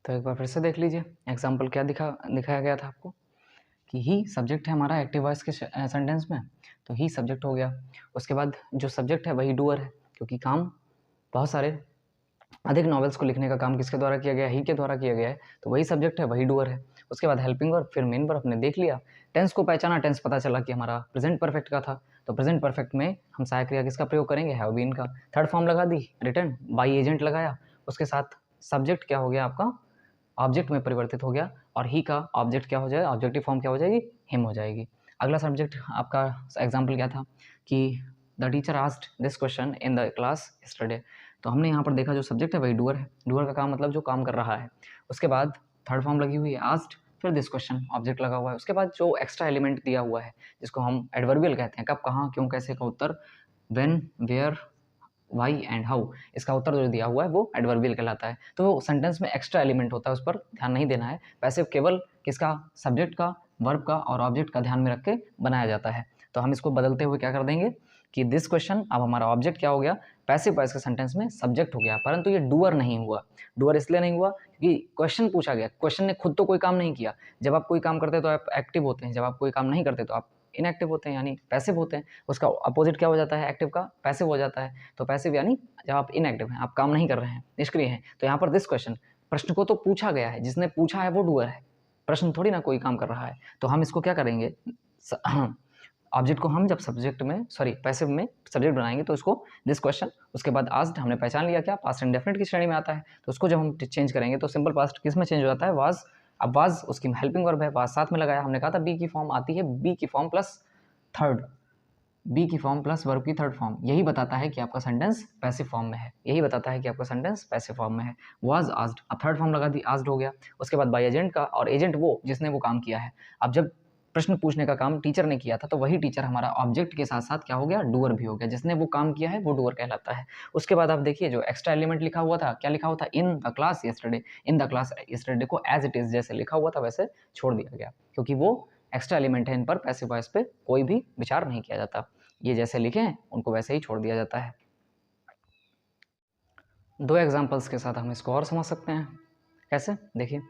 तो एक बार फिर से देख लीजिए एग्जाम्पल क्या दिखाया गया था आपको, कि ही सब्जेक्ट है हमारा एक्टिव वॉइस के सेंटेंस में, तो ही सब्जेक्ट हो गया। उसके बाद जो सब्जेक्ट है वही डूअर है, क्योंकि काम बहुत सारे अधिक नॉवेल्स को लिखने का काम किसके द्वारा किया गया, ही के द्वारा किया गया है, तो वही सब्जेक्ट है, वही डूअर है। उसके बाद हेल्पिंग वर्ब, फिर मेन वर्ब हमने देख लिया। टेंस को पहचाना, टेंस पता चला कि हमारा प्रेजेंट परफेक्ट का था, तो प्रेजेंट परफेक्ट में हम सहायक क्रिया किसका प्रयोग करेंगे, हैव बीन का। थर्ड फॉर्म लगा दी, रिटर्न, बाई एजेंट लगाया। उसके साथ सब्जेक्ट क्या हो गया आपका, ऑब्जेक्ट में परिवर्तित हो गया, और ही का ऑब्जेक्ट क्या हो जाएगा, ऑब्जेक्टिव फॉर्म क्या हो जाएगी, हिम हो जाएगी। अगला सब्जेक्ट आपका एग्जाम्पल क्या था, कि the teacher asked this question in the class yesterday. तो हमने यहाँ पर देखा जो सब्जेक्ट है वही डूअर है, डूअर का काम मतलब जो काम कर रहा है। उसके बाद थर्ड फॉर्म लगी हुई है आस्क्ड, फिर दिस क्वेश्चन, ऑब्जेक्ट लगा हुआ है। उसके बाद जो एक्स्ट्रा एलिमेंट दिया हुआ है जिसको हम एडवर्बियल कहते हैं, कब, कहाँ, क्यों, कैसे का उत्तर, when, where, why and how, इसका उत्तर जो दिया हुआ है वो एडवर्बियल कहलाता है। तो सेंटेंस में एक्स्ट्रा एलिमेंट होता है, उस पर ध्यान नहीं देना है। पैसिव केवल किसका, सब्जेक्ट का, वर्ब का और ऑब्जेक्ट का ध्यान में रख के बनाया जाता है। तो हम इसको बदलते हुए क्या कर देंगे कि दिस क्वेश्चन, अब हमारा ऑब्जेक्ट क्या हो गया, पैसिव वॉइस के सेंटेंस में सब्जेक्ट हो गया, परंतु ये डूअर नहीं हुआ। डूअर इसलिए नहीं हुआ क्योंकि क्वेश्चन पूछा गया, क्वेश्चन ने खुद तो कोई काम नहीं किया। जब आप कोई काम करते हैं तो आप एक्टिव होते हैं, जब आप कोई काम नहीं करते तो आप इनएक्टिव होते हैं, यानी पैसिव होते हैं। उसका अपोजिट क्या हो जाता है, एक्टिव का पैसिव हो जाता है। तो पैसिव यानी जब आप इनएक्टिव हैं, आप काम नहीं कर रहे हैं, निष्क्रिय हैं। तो यहाँ पर दिस क्वेश्चन, प्रश्न को तो पूछा गया है, जिसने पूछा है वो डूअर है, प्रश्न थोड़ी ना कोई काम कर रहा है। तो हम इसको क्या करेंगे, ऑब्जेक्ट को हम जब सब्जेक्ट में पैसिव में सब्जेक्ट बनाएंगे तो उसको दिस क्वेश्चन, उसके बाद आस्क्ड हमने पहचान लिया क्या पास्ट इंडेफिनिट की श्रेणी में आता है, तो उसको जब हम चेंज करेंगे तो सिंपल पास्ट किस में चेंज हो जाता है, वाज। अब वाज उसकी हेल्पिंग वर्ब है, वाज साथ में लगाया, हमने कहा था बी की फॉर्म आती है बी की फॉर्म प्लस थर्ड, बी की फॉर्म प्लस वर्ब की थर्ड फॉर्म, यही बताता है कि आपका सेंटेंस पैसिव फॉर्म में है, यही बताता है कि आपका सेंटेंस पैसिव फॉर्म में है। वाज आस्क्ड, अब थर्ड फॉर्म लगा दी, आस्क्ड हो गया, उसके बाद बाय एजेंट का, और एजेंट वो जिसने वो काम किया है। अब जब प्रश्न पूछने का काम टीचर ने किया था तो वही टीचर हमारा ऑब्जेक्ट के साथ साथ क्या हो गया, डूअर भी हो गया, जिसने वो काम किया है वो डूअर कहलाता है। उसके बाद आप देखिए जो एक्स्ट्रा एलिमेंट लिखा हुआ था, क्या लिखा हुआ था, in the class yesterday, in the class yesterday को एज इट इज जैसे लिखा हुआ था वैसे छोड़ दिया गया, क्योंकि वो एक्स्ट्रा एलिमेंट है, इन पर पैसिव वॉइस पे कोई भी विचार नहीं किया जाता, ये जैसे लिखे हैं उनको वैसे ही छोड़ दिया जाता है। दो एग्जांपल्स के साथ हम इसको और समझ सकते हैं, कैसे देखिए,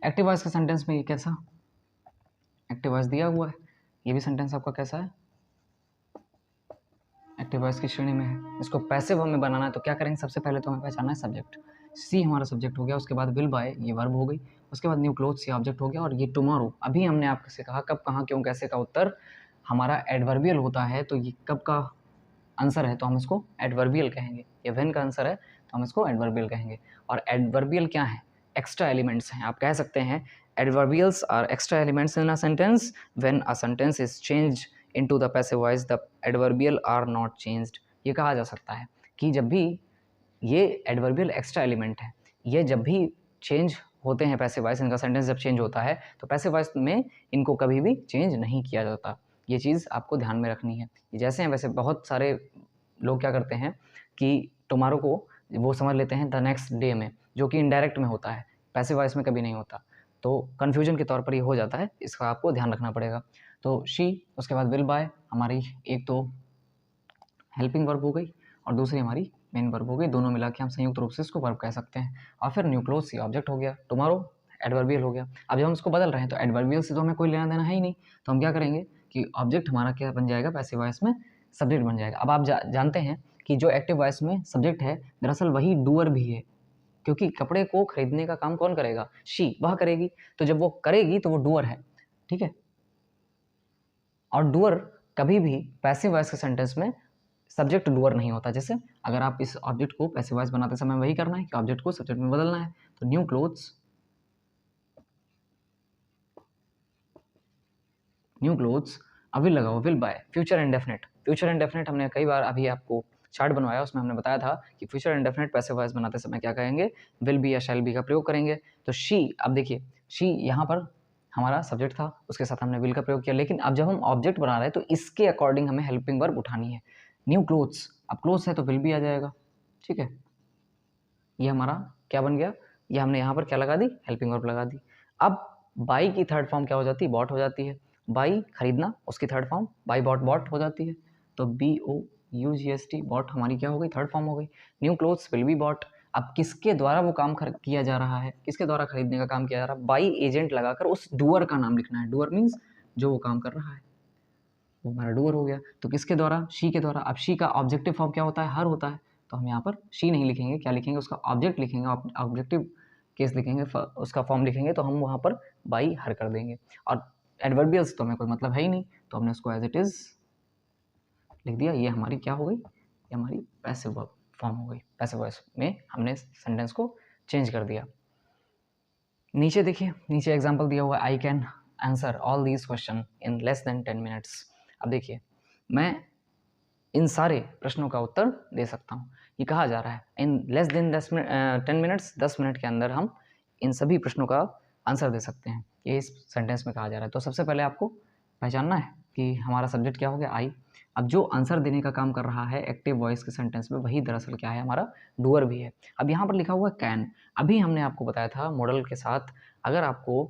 एक्टिव वॉइस के सेंटेंस में ये कैसा एक्टिव वॉइस दिया हुआ है, ये भी सेंटेंस आपका कैसा है, एक्टिव वॉइस की श्रेणी में है। इसको पैसिव हमें बनाना है तो क्या करेंगे, सबसे पहले तो हमें पहचानना है सब्जेक्ट, सी हमारा सब्जेक्ट हो गया, उसके बाद विल बाय ये वर्ब हो गई, उसके बाद न्यू क्लोथ्स ये ऑब्जेक्ट हो गया, और ये टुमारो अभी हमने आपसे कहा कब कहाँ क्यों कैसे का उत्तर हमारा एडवर्बियल होता है, तो ये कब का आंसर है तो हम इसको एडवर्बियल कहेंगे, ये व्हेन का आंसर है तो हम इसको एडवर्बियल कहेंगे। और एडवर्बियल क्या है, एक्स्ट्रा एलिमेंट्स हैं, आप कह सकते हैं adverbials are extra elements in a sentence when a sentence is changed into the passive voice the adverbial are not changed. ये कहा जा सकता है कि जब भी ये एडवर्बियल एक्स्ट्रा एलिमेंट है, ये जब भी चेंज होते हैं पैसिव वॉइस, इनका सेंटेंस जब चेंज होता है तो पैसिव वॉइस में इनको कभी भी चेंज नहीं किया जाता, ये चीज़ आपको ध्यान में रखनी है। जैसे हैं वैसे बहुत सारे लोग क्या करते हैं कि टुमारो को वो समझ लेते हैं द नेक्स्ट डे में, जो कि इनडायरेक्ट में होता है, पैसिव वॉइस में कभी नहीं होता, तो कन्फ्यूजन के तौर पर ये हो जाता है, इसका आपको ध्यान रखना पड़ेगा। तो शी, उसके बाद विल बाय हमारी एक तो हेल्पिंग वर्ब हो गई और दूसरी हमारी मेन वर्ब हो गई, दोनों मिला के हम संयुक्त रूप से इसको वर्ब कह सकते हैं। और फिर न्यू क्लोथ्स ये ऑब्जेक्ट हो गया, टुमारो एडवर्बियल हो गया। अब जब हम इसको बदल रहे हैं तो एडवर्बियल से तो हमें कोई लेना देना है ही नहीं, तो हम क्या करेंगे कि ऑब्जेक्ट हमारा क्या बन जाएगा, पैसिव वॉइस में सब्जेक्ट बन जाएगा। अब आप जानते हैं कि जो एक्टिव वॉइस में सब्जेक्ट है दरअसल वही डूअर भी है, क्योंकि कपड़े को खरीदने का काम कौन करेगा, शी, वह करेगी, तो जब वो करेगी तो वो डूअर है, ठीक है। और डूअर कभी भी पैसिव वॉइस के सेंटेंस में सब्जेक्ट डूअर नहीं होता। जैसे अगर आप इस ऑब्जेक्ट को पैसिव वॉइस बनाते समय वही करना है कि ऑब्जेक्ट को सब्जेक्ट में बदलना है, तो न्यू क्लोथ्स अब विल लगाओ, विल बाय, फ्यूचर इंडेफिनिट हमने कई बार अभी आपको चार्ट बनवाया, उसमें हमने बताया था कि फ्यूचर इंडेफिनिट पैसिव वॉइस बनाते समय क्या कहेंगे, विल बी या शैल बी का प्रयोग करेंगे। तो शी, अब देखिए शी यहाँ पर हमारा सब्जेक्ट था, उसके साथ हमने विल का प्रयोग किया, लेकिन अब जब हम ऑब्जेक्ट बना रहे हैं तो इसके अकॉर्डिंग हमें हेल्पिंग वर्ब उठानी है। न्यू क्लोथ्स, अब क्लोथ्स है तो विल भी आ जाएगा, ठीक है। ये हमारा क्या बन गया, ये हमने यहाँ पर क्या लगा दी, हेल्पिंग वर्ब लगा दी। अब बाई की थर्ड फॉर्म क्या हो जाती है, बॉट हो जाती है, बाई खरीदना, उसकी third form buy bought, bought हो जाती है, तो BOUGHT बॉट हमारी क्या हो गई, थर्ड फॉर्म हो गई। New clothes will be bought, अब किसके द्वारा वो काम किया जा रहा है, किसके द्वारा खरीदने का काम किया जा रहा है, बाई एजेंट लगाकर उस डूअर का नाम लिखना है, डूअर मीन्स जो वो काम कर रहा है, वो हमारा डूअर हो गया। तो किसके द्वारा, शी के द्वारा। अब शी का ऑब्जेक्टिव फॉर्म क्या होता है, हर होता है, तो हम यहाँ पर शी नहीं लिखेंगे, क्या लिखेंगे, उसका ऑब्जेक्ट लिखेंगे, ऑब्जेक्टिव केस लिखेंगे, उसका फॉर्म लिखेंगे, तो हम वहाँ पर बाई हर कर देंगे। और एडवर्बियल्स तो हमें कोई मतलब है ही नहीं, तो हमने उसको एज इट इज़ लिख दिया। ये हमारी क्या हो गई, ये हमारी पैसिव फॉर्म हो गई, पैसिव वॉइस में हमने सेंटेंस को चेंज कर दिया। नीचे देखिए, नीचे एग्जाम्पल दिया हुआ है, I can answer all these question in less than 10 minutes. अब देखिए मैं इन सारे प्रश्नों का उत्तर दे सकता हूँ, ये कहा जा रहा है in less than 10 minutes, 10 minute के अंदर हम इन सभी प्रश्नों का आंसर दे सकते हैं, ये इस सेंटेंस में कहा जा रहा है। तो सबसे पहले आपको पहचानना है कि हमारा सब्जेक्ट क्या हो गया, आई। अब जो आंसर देने का काम कर रहा है एक्टिव वॉइस के सेंटेंस में, वही दरअसल क्या है, हमारा डूअर भी है। अब यहाँ पर लिखा हुआ कैन, अभी हमने आपको बताया था मॉडल के साथ अगर आपको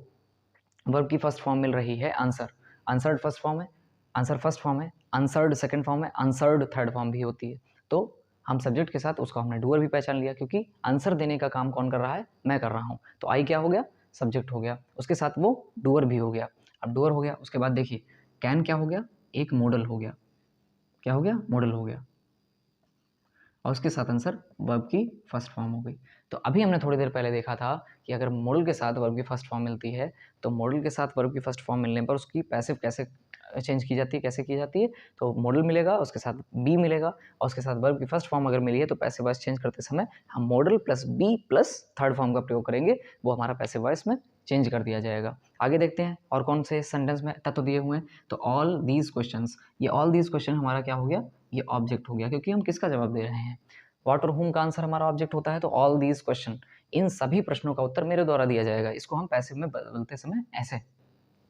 वर्ब की फर्स्ट फॉर्म मिल रही है आंसर, आंसर्ड फर्स्ट फॉर्म है, आंसर फर्स्ट फॉर्म है, आंसर्ड सेकंड फॉर्म है, आंसर्ड थर्ड फॉर्म भी होती है, तो हम सब्जेक्ट के साथ उसको हमने डूअर भी पहचान लिया, क्योंकि आंसर देने का काम कौन कर रहा है, मैं कर रहा हूँ, तो आई क्या हो गया, सब्जेक्ट हो गया, उसके साथ वो डूअर भी हो गया। अब डूअर हो गया, उसके बाद देखिए कैन क्या हो गया, एक मॉडल हो गया, क्या हो गया, मॉडल हो गया, और उसके साथ आंसर वर्ब की फर्स्ट फॉर्म हो गई। तो अभी हमने थोड़ी देर पहले देखा था कि अगर मॉडल के साथ वर्ब की फर्स्ट फॉर्म मिलती है तो मॉडल के साथ वर्ब की फर्स्ट फॉर्म मिलने पर उसकी पैसिव कैसे चेंज की जाती है, कैसे की जाती है, तो मॉडल मिलेगा, उसके साथ बी मिलेगा और उसके साथ वर्ब की फर्स्ट फॉर्म अगर मिली है तो पैसिव वॉइस चेंज करते समय हम modal plus be plus third form का प्रयोग करेंगे, वो हमारा पैसिव वॉइस में चेंज कर दिया जाएगा। आगे देखते हैं और कौन से सेंटेंस में तत्व दिए हुए हैं, तो ऑल दीज क्वेश्चंस, ये ऑल दीज क्वेश्चन हमारा क्या हो गया, ये ऑब्जेक्ट हो गया, क्योंकि हम किसका जवाब दे रहे हैं, व्हाट और हुम का आंसर हमारा ऑब्जेक्ट होता है, तो ऑल दीज क्वेश्चन, इन सभी प्रश्नों का उत्तर मेरे द्वारा दिया जाएगा। इसको हम पैसिव में बदलते समय ऐसे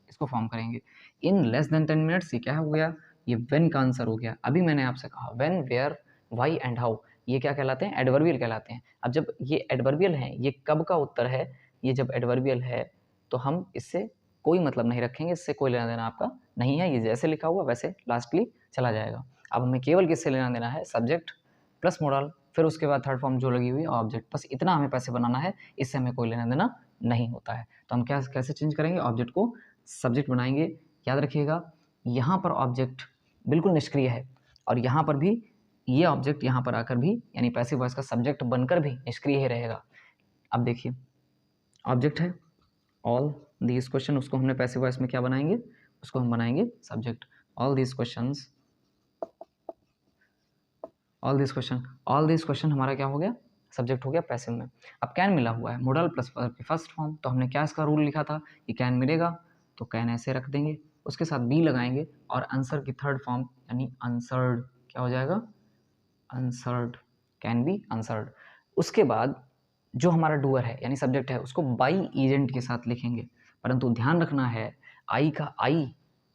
इसको फॉर्म करेंगे, इन लेस देन 10 मिनट्स, ये क्या हो गया, ये व्हेन का आंसर हो गया। अभी मैंने आपसे कहा when, where, why and how, ये क्या कहलाते हैं, एडवर्बियल कहलाते हैं। अब जब ये एडवर्बियल हैं, ये कब का उत्तर है, ये जब एडवर्बियल है तो हम इससे कोई मतलब नहीं रखेंगे, इससे कोई लेना देना आपका नहीं है, ये जैसे लिखा हुआ वैसे लास्टली चला जाएगा। अब हमें केवल किससे लेना देना है, सब्जेक्ट प्लस मॉडल, फिर उसके बाद थर्ड फॉर्म जो लगी हुई ऑब्जेक्ट, बस इतना हमें पैसे बनाना है, इससे हमें कोई लेना देना नहीं होता है। तो हम क्या कैसे चेंज करेंगे, ऑब्जेक्ट को सब्जेक्ट बनाएंगे। याद रखिएगा यहाँ पर ऑब्जेक्ट बिल्कुल निष्क्रिय है और यहाँ पर भी ये ऑब्जेक्ट यहाँ पर आकर भी यानी पैसिव वॉइस का सब्जेक्ट बनकर भी निष्क्रिय ही रहेगा। अब देखिए ऑब्जेक्ट है ऑल दीज क्वेश्चन, उसको हमने पैसिव वॉइस में क्या बनाएंगे, उसको हम बनाएंगे subject. All these questions, all this question हमारा क्या हो गया, सब्जेक्ट हो गया पैसिव में। अब कैन मिला हुआ है, मॉडल प्लस वर्ब की फर्स्ट फॉर्म, तो हमने क्या इसका रूल लिखा था कि कैन मिलेगा तो कैन ऐसे रख देंगे, उसके साथ बी लगाएंगे और आंसर की थर्ड फॉर्म यानी आंसर्ड क्या हो जाएगा, आंसर्ड, कैन बी आंसर्ड। उसके बाद जो हमारा डूअर है यानी सब्जेक्ट है उसको बाई एजेंट के साथ लिखेंगे, परंतु ध्यान रखना है आई का आई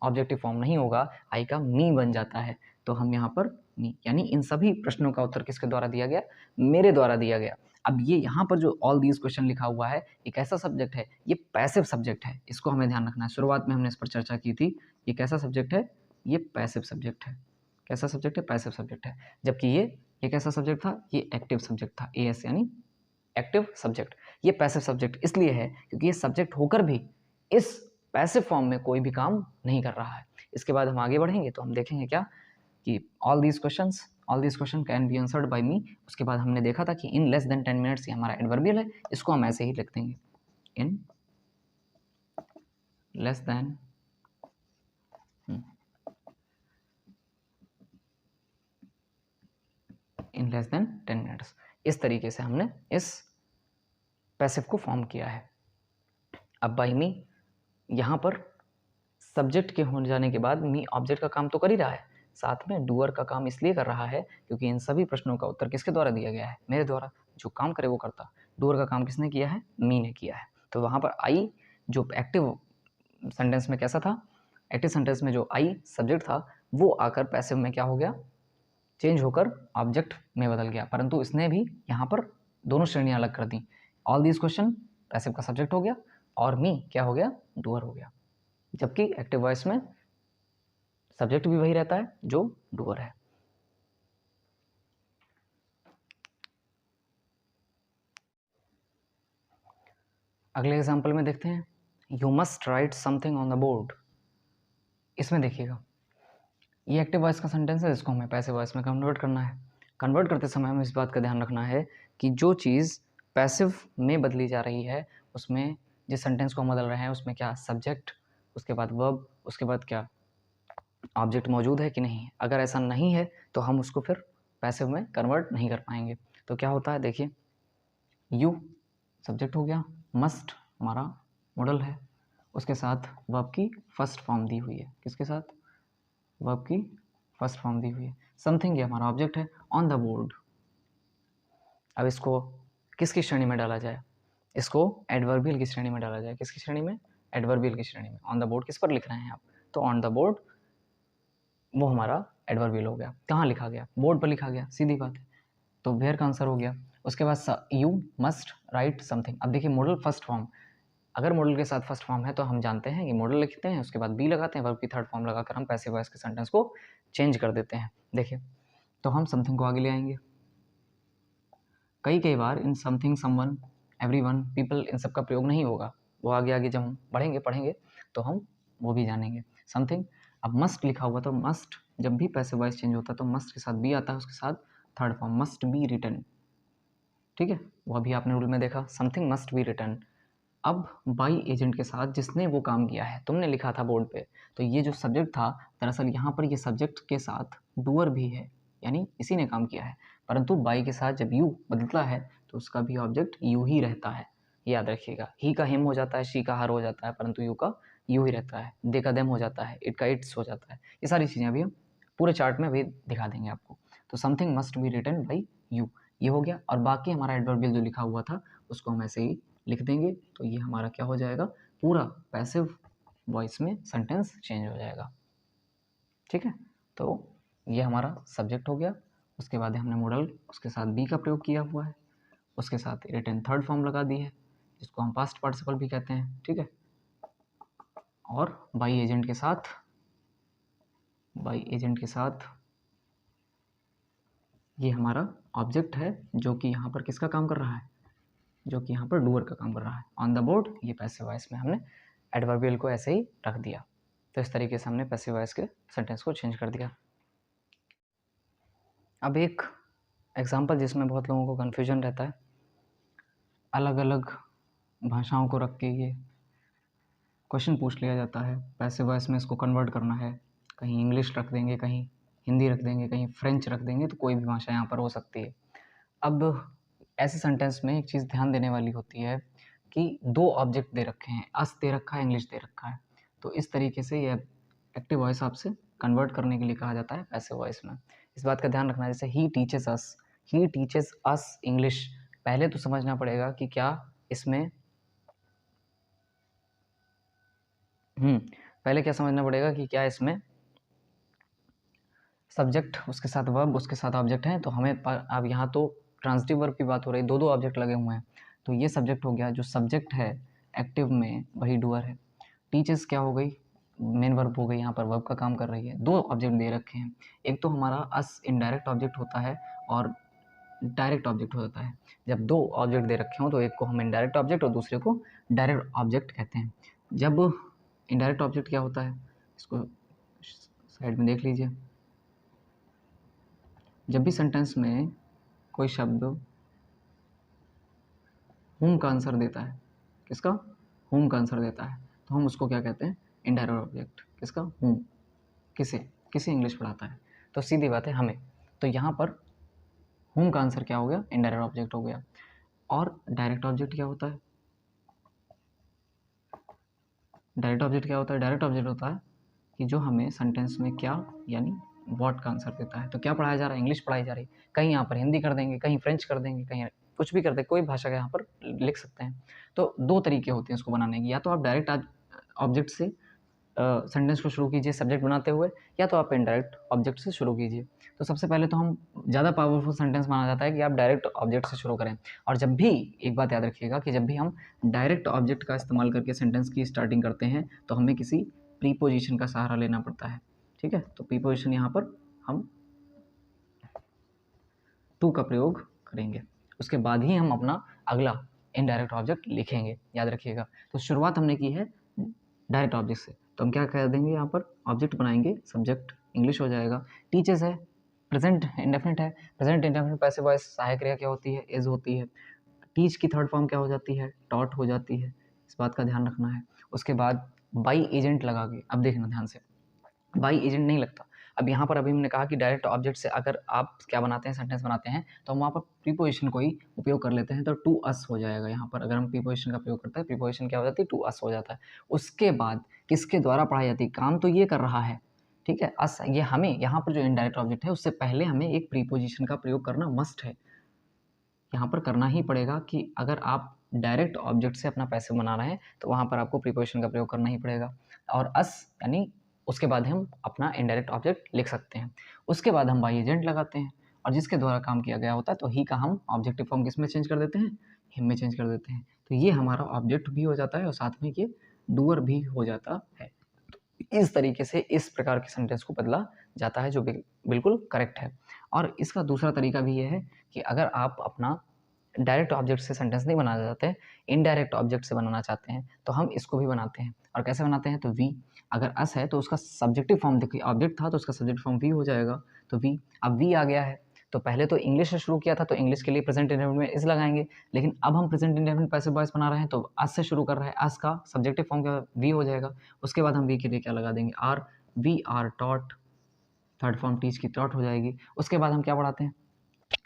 ऑब्जेक्टिव फॉर्म नहीं होगा, आई का मी बन जाता है, तो हम यहाँ पर मी, यानी इन सभी प्रश्नों का उत्तर किसके द्वारा दिया गया, मेरे द्वारा दिया गया। अब ये यहाँ पर जो ऑल दीज क्वेश्चन लिखा हुआ है ये कैसा सब्जेक्ट है, ये पैसिव सब्जेक्ट है, इसको हमें ध्यान रखना है। शुरुआत में हमने इस पर चर्चा की थी, ये कैसा सब्जेक्ट है, ये पैसिव सब्जेक्ट है, कैसा सब्जेक्ट है, पैसिव सब्जेक्ट है। जबकि ये कैसा सब्जेक्ट था, ये एक्टिव सब्जेक्ट था, एएस यानी एक्टिव सब्जेक्ट। ये पैसिव सब्जेक्ट इसलिए है क्योंकि ये सब्जेक्ट होकर भी इस पैसिव फॉर्म में कोई भी काम नहीं कर रहा है। इसके बाद हम आगे बढ़ेंगे तो हम देखेंगे क्या कि all these question can be answered by me. उसके बाद हमने देखा था कि इन लेस देन 10 मिनट्स ये हमारा एडवर्बियल है, इसको हम ऐसे ही लिख देंगे, in less then in less than 10 minutes. इस तरीके से हमने इस पैसिव को फॉर्म किया है। अब बाय मी यहाँ पर सब्जेक्ट के हो जाने के बाद मी ऑब्जेक्ट का काम तो कर ही रहा है, साथ में डूअर का काम इसलिए कर रहा है क्योंकि इन सभी प्रश्नों का उत्तर किसके द्वारा दिया गया है, मेरे द्वारा। जो काम करे वो करता, डूअर का काम किसने किया है, मी ने किया है। तो वहाँ पर आई जो एक्टिव सेंटेंस में कैसा था, एक्टिव सेंटेंस में जो आई सब्जेक्ट था वो आकर पैसिव में क्या हो गया, चेंज होकर ऑब्जेक्ट में बदल गया, परंतु इसने भी यहाँ पर दोनों श्रेणियाँ अलग कर दी। ऑल दीज क्वेश्चन पैसिव का सब्जेक्ट हो गया और मी क्या हो गया, डूअर हो गया। जबकि एक्टिव वॉइस में सब्जेक्ट भी वही रहता है जो डूअर है। अगले एग्जाम्पल में देखते हैं, you must write something on the board. इसमें देखिएगा ये एक्टिव वॉइस का सेंटेंस है, इसको हमें पैसिव वॉइस में कन्वर्ट करना है। कन्वर्ट करते समय हमें इस बात का ध्यान रखना है कि जो चीज़ पैसिव में बदली जा रही है उसमें जिस सेंटेंस को हम बदल रहे हैं उसमें क्या सब्जेक्ट, उसके बाद वर्ब, उसके बाद क्या ऑब्जेक्ट मौजूद है कि नहीं। अगर ऐसा नहीं है तो हम उसको फिर पैसिव में कन्वर्ट नहीं कर पाएंगे। तो क्या होता है देखिए, यू सब्जेक्ट हो गया, मस्ट हमारा मॉडल है, उसके साथ वर्ब की फर्स्ट फॉर्म दी हुई है, किसके साथ, वर्ब की फर्स्ट फॉर्म दी हुई है। समथिंग ये हमारा ऑब्जेक्ट है, ऑन द बोर्ड। अब इसको किसकी श्रेणी में डाला जाए, इसको एडवर्बियल की श्रेणी में डाला जाए। किसकी श्रेणी में, एडवर्बियल की श्रेणी में। ऑन द बोर्ड किस पर लिख रहे हैं आप, तो ऑन द बोर्ड वो हमारा एडवर्बियल हो गया। कहाँ लिखा गया, बोर्ड पर लिखा गया, सीधी बात है, तो वेयर का आंसर हो गया। उसके बाद यू मस्ट राइट समथिंग। अब देखिए मॉडल फर्स्ट फॉर्म, अगर मॉडल के साथ फर्स्ट फॉर्म है तो हम जानते हैं कि मॉडल लिखते हैं, उसके बाद बी लगाते हैं, वर्ब की थर्ड फॉर्म लगाकर हम पैसिव वॉइस के सेंटेंस को चेंज कर देते हैं। देखिए तो हम समथिंग को आगे ले आएंगे, कई बार इन समथिंग, समवन, एवरीवन, पीपल, इन सब का प्रयोग नहीं होगा, वो आगे आगे जब हम बढ़ेंगे पढ़ेंगे तो हम वो भी जानेंगे। समथिंग, अब मस्ट लिखा हुआ तो मस्ट जब भी पैसिव वॉइस चेंज होता है तो मस्ट के साथ बी आता है, उसके साथ third form must be written, ठीक है, वो अभी आपने रूल में देखा, समथिंग मस्ट बी रिटन। अब बाई एजेंट के साथ जिसने वो काम किया है, तुमने लिखा था बोर्ड पे, तो ये जो सब्जेक्ट था दरअसल यहाँ पर ये सब्जेक्ट के साथ डूअर भी है, यानी इसी ने काम किया है। परंतु बाई के साथ जब यू बदलता है तो उसका भी ऑब्जेक्ट यू ही रहता है, याद रखिएगा। ही का हिम हो जाता है, शी का हर हो जाता है, परंतु यू का यू ही रहता है। दे का देम हो जाता है, इट का इट्स हो जाता है। ये सारी चीज़ें अभी हम पूरे चार्ट में भी दिखा देंगे आपको। तो something must be written by you, ये हो गया। और बाकी हमारा एडवर्बियल जो लिखा हुआ था उसको हम ऐसे ही लिख देंगे, तो ये हमारा क्या हो जाएगा, पूरा पैसिव वॉइस में सेंटेंस चेंज हो जाएगा। ठीक है, तो ये हमारा सब्जेक्ट हो गया। उसके बाद हमने मॉडल उसके साथ बी का प्रयोग किया हुआ है, उसके साथ रिटन थर्ड फॉर्म लगा दी है जिसको हम पास्ट पार्टिसिपल भी कहते हैं। ठीक है, और बाई एजेंट के साथ ये हमारा ऑब्जेक्ट है जो कि यहाँ पर किसका काम कर रहा है, जो कि यहाँ पर डूअर का काम कर रहा है। ऑन द बोर्ड ये पैसिव वॉइस में हमने एडवर्बियल को ऐसे ही रख दिया। तो इस तरीके से हमने पैसिव वॉइस के सेंटेंस को चेंज कर दिया। अब एक एग्जांपल जिसमें बहुत लोगों को कन्फ्यूजन रहता है, अलग अलग भाषाओं को रख के ये क्वेश्चन पूछ लिया जाता है, पैसिव वॉइस में इसको कन्वर्ट करना है, कहीं इंग्लिश रख देंगे, कहीं हिंदी रख देंगे, कहीं फ्रेंच रख देंगे, तो कोई भी भाषा यहाँ पर हो सकती है। अब ऐसे सेंटेंस में एक चीज़ ध्यान देने वाली होती है कि दो ऑब्जेक्ट दे रखे हैं, अस दे रखा है, इंग्लिश दे रखा है, तो इस तरीके से ये एक्टिव वॉइस आपसे कन्वर्ट करने के लिए कहा जाता है पैसिव वॉइस में। इस बात का ध्यान रखना है, जैसे ही टीचेस अस इंग्लिश, पहले तो समझना पड़ेगा कि क्या इसमें पहले क्या समझना पड़ेगा कि क्या इसमें सब्जेक्ट उसके साथ वर्ब उसके साथ ऑब्जेक्ट है। तो हमें अब यहाँ तो ट्रांजिटिव वर्ब की बात हो रही है, दो ऑब्जेक्ट लगे हुए हैं, तो ये सब्जेक्ट हो गया, जो सब्जेक्ट है एक्टिव में वही डूअर है। टीचर्स क्या हो गई, मेन वर्ब हो गई, यहाँ पर वर्ब का काम कर रही है। दो ऑब्जेक्ट दे रखे हैं, एक तो हमारा अस इनडायरेक्ट ऑब्जेक्ट होता है और डायरेक्ट ऑब्जेक्ट हो जाता है। जब दो ऑब्जेक्ट दे रखे हों तो एक को हम इनडायरेक्ट ऑब्जेक्ट और दूसरे को डायरेक्ट ऑब्जेक्ट कहते हैं। जब इनडायरेक्ट ऑब्जेक्ट क्या होता है, इसको साइड में देख लीजिए। जब भी सेंटेंस में कोई शब्द हुम का आंसर देता है, किसका, हुम का आंसर देता है, तो हम उसको क्या कहते हैं, इनडायरेक्ट ऑब्जेक्ट। किसका, हुम, किसे इंग्लिश पढ़ाता है, तो सीधी बात है हमें। तो यहाँ पर हुम का आंसर क्या हो गया, इनडायरेक्ट ऑब्जेक्ट हो गया। और डायरेक्ट ऑब्जेक्ट क्या होता है, डायरेक्ट ऑब्जेक्ट होता है कि जो हमें सेंटेंस में क्या यानी व्हाट का आंसर देता है। तो क्या पढ़ाया जा रहा है, इंग्लिश पढ़ाई जा रही है, कहीं यहाँ पर हिंदी कर देंगे, कहीं फ्रेंच कर देंगे, कहीं कुछ भी कर देंगे, कोई भाषा का यहाँ पर लिख सकते हैं। तो दो तरीके होते हैं इसको बनाने की, या तो आप डायरेक्ट ऑब्जेक्ट से सेंटेंस को शुरू कीजिए सब्जेक्ट बनाते हुए, या तो आप इनडायरेक्ट ऑब्जेक्ट से शुरू कीजिए। तो सबसे पहले तो हम ज़्यादा पावरफुल सेंटेंस माना जाता है कि आप डायरेक्ट ऑब्जेक्ट से शुरू करें। और जब भी, एक बात याद रखिएगा कि जब भी हम डायरेक्ट ऑब्जेक्ट का इस्तेमाल करके सेंटेंस की स्टार्टिंग करते हैं तो हमें किसी प्रीपोजिशन का सहारा लेना पड़ता है। ठीक है, तो प्रीपोजिशन यहाँ पर हम टू का प्रयोग करेंगे, उसके बाद ही हम अपना अगला इनडायरेक्ट ऑब्जेक्ट लिखेंगे, याद रखिएगा। तो शुरुआत हमने की है डायरेक्ट ऑब्जेक्ट से, तो हम क्या कर देंगे, यहाँ पर ऑब्जेक्ट बनाएंगे, सब्जेक्ट इंग्लिश हो जाएगा, टीचर्स है, प्रेजेंट इंडेफिनिट है, प्रेजेंट इंडेफिनिट पैसिव वॉइस सहायक क्रिया क्या होती है, इज होती है। टीच की थर्ड फॉर्म क्या हो जाती है, टॉट हो जाती है, इस बात का ध्यान रखना है। उसके बाद बाई एजेंट लगा के, अब देखना ध्यान से, बाई एजेंट नहीं लगता। अब यहाँ पर अभी हमने कहा कि डायरेक्ट ऑब्जेक्ट से अगर आप क्या बनाते हैं, सेंटेंस बनाते हैं, तो हम वहाँ पर प्रीपोजिशन को ही उपयोग कर लेते हैं, तो टू अस हो जाएगा। यहाँ पर अगर हम प्रीपोजिशन का प्रयोग करते हैं, प्रीपोजिशन क्या हो जाती है, टू अस हो जाता है। उसके बाद किसके द्वारा पढ़ाई जाती है, काम तो ये कर रहा है, ठीक है, अस, ये हमें यहाँ पर जो इनडायरेक्ट ऑब्जेक्ट है उससे पहले हमें एक प्रीपोजिशन का प्रयोग करना मस्ट है, यहाँ पर करना ही पड़ेगा। कि अगर आप डायरेक्ट ऑब्जेक्ट से अपना पैसिव बना रहे हैं तो वहाँ पर आपको प्रीपोजिशन का प्रयोग करना ही पड़ेगा। और अस यानी उसके बाद हम अपना इनडायरेक्ट ऑब्जेक्ट लिख सकते हैं। उसके बाद हम बाई एजेंट लगाते हैं, और जिसके द्वारा काम किया गया होता है तो ही का हम ऑब्जेक्टिव फॉर्म किस में चेंज कर देते हैं, हिम में चेंज कर देते हैं। तो ये हमारा ऑब्जेक्ट भी हो जाता है और साथ में ये डूअर भी हो जाता है। तो इस तरीके से इस प्रकार के सेंटेंस को बदला जाता है, जो बिल्कुल करेक्ट है। और इसका दूसरा तरीका भी ये है कि अगर आप अपना डायरेक्ट ऑब्जेक्ट से सेंटेंस नहीं बनाना चाहते, इनडायरेक्ट ऑब्जेक्ट से बनाना चाहते हैं, तो हम इसको भी बनाते हैं। और कैसे बनाते हैं, तो वी, अगर अस है तो उसका सब्जेक्टिव फॉर्म, देखिए ऑब्जेक्ट था तो उसका सब्जेक्ट फॉर्म वी हो जाएगा, तो वी, अब वी आ गया है तो पहले तो इंग्लिश से शुरू किया था, तो इंग्लिश के लिए प्रेजेंट इंडेफिनिट में इज़ लगाएंगे, लेकिन अब हम प्रेजेंट इंडेफिनिट पैसिव वॉइस बना रहे हैं तो आज से शुरू कर रहे हैं। आज का सब्जेक्टिव फॉर्म क्या वी हो जाएगा, उसके बाद हम वी के लिए क्या लगा देंगे, are, we are taught, third form teach की टॉट हो जाएगी। उसके बाद हम क्या पढ़ाते हैं,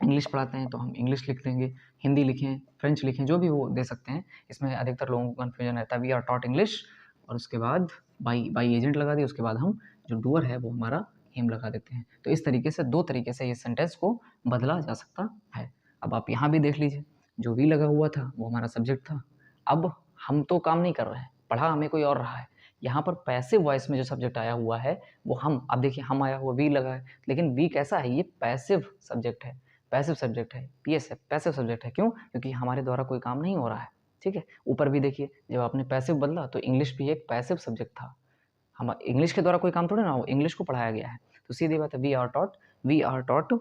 इंग्लिश पढ़ाते हैं, तो हम इंग्लिश लिख देंगे, हिंदी लिखें, फ्रेंच लिखें, जो भी वो दे सकते हैं। इसमें अधिकतर लोगों को कन्फ्यूजन रहता है, वी आर टॉट इंग्लिश, और उसके बाद बाई एजेंट लगा दिए, उसके बाद हम जो डूअर है वो हमारा हिम लगा देते हैं। तो इस तरीके से दो तरीके से ये सेंटेंस को बदला जा सकता है। अब आप यहाँ भी देख लीजिए, जो वी लगा हुआ था वो हमारा सब्जेक्ट था। अब हम तो काम नहीं कर रहे हैं, पढ़ा हमें कोई और रहा है। यहाँ पर पैसिव वॉइस में जो सब्जेक्ट आया हुआ है वो हम, अब देखिए हम आया हुआ वी लगा है, लेकिन वी कैसा है, ये पैसिव सब्जेक्ट है, पैसिव सब्जेक्ट है, पीएस है, पैसिव सब्जेक्ट है। क्यों? क्योंकि हमारे द्वारा कोई काम नहीं हो रहा है। ठीक है, ऊपर भी देखिए, जब आपने पैसिव बदला तो इंग्लिश भी एक पैसिव सब्जेक्ट था, हम इंग्लिश के द्वारा कोई काम थोड़ी ना हो, इंग्लिश को पढ़ाया गया है। तो सीधी बात है, we are taught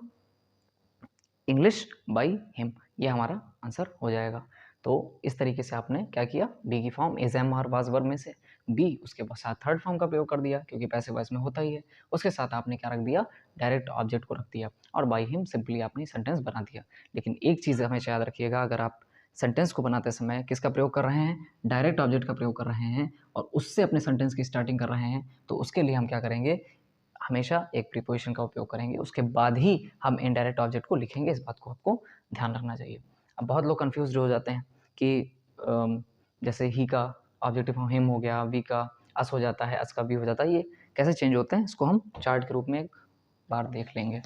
English by him, ये हमारा आंसर हो जाएगा। तो इस तरीके से आपने क्या किया, बी की form is am are was verb में से बी, उसके साथ थर्ड फॉर्म का प्रयोग कर दिया क्योंकि पैसिव वॉइस में होता ही है। उसके साथ आपने क्या रख दिया, डायरेक्ट ऑब्जेक्ट को रख दिया, और बाई हिम सिंपली आपने सेंटेंस बना दिया। लेकिन एक चीज़ हमेशा याद रखिएगा, अगर आप सेंटेंस को बनाते समय किसका प्रयोग कर रहे हैं, डायरेक्ट ऑब्जेक्ट का प्रयोग कर रहे हैं, और उससे अपने सेंटेंस की स्टार्टिंग कर रहे हैं, तो उसके लिए हम क्या करेंगे, हमेशा एक प्रीपोजिशन का उपयोग करेंगे, उसके बाद ही हम इनडायरेक्ट ऑब्जेक्ट को लिखेंगे। इस बात को आपको ध्यान रखना चाहिए। अब बहुत लोग कन्फ्यूज हो जाते हैं कि जैसे ही का ऑब्जेक्टिव फॉर्म हिम हो गया, वी का अस हो जाता है, अस का वी हो जाता है, ये कैसे चेंज होते हैं, इसको हम चार्ट के रूप में एक बार देख लेंगे।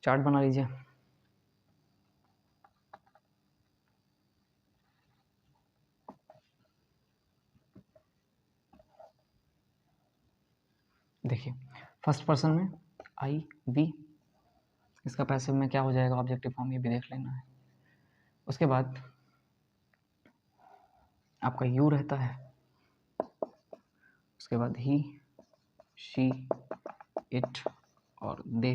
चार्ट बना लीजिए। देखिए, फर्स्ट पर्सन में आई वी, इसका पैसिव में क्या हो जाएगा, ऑब्जेक्टिव फॉर्म, ये भी देख लेना है। उसके बाद आपका यू रहता है, उसके बाद ही, शी, इट और दे,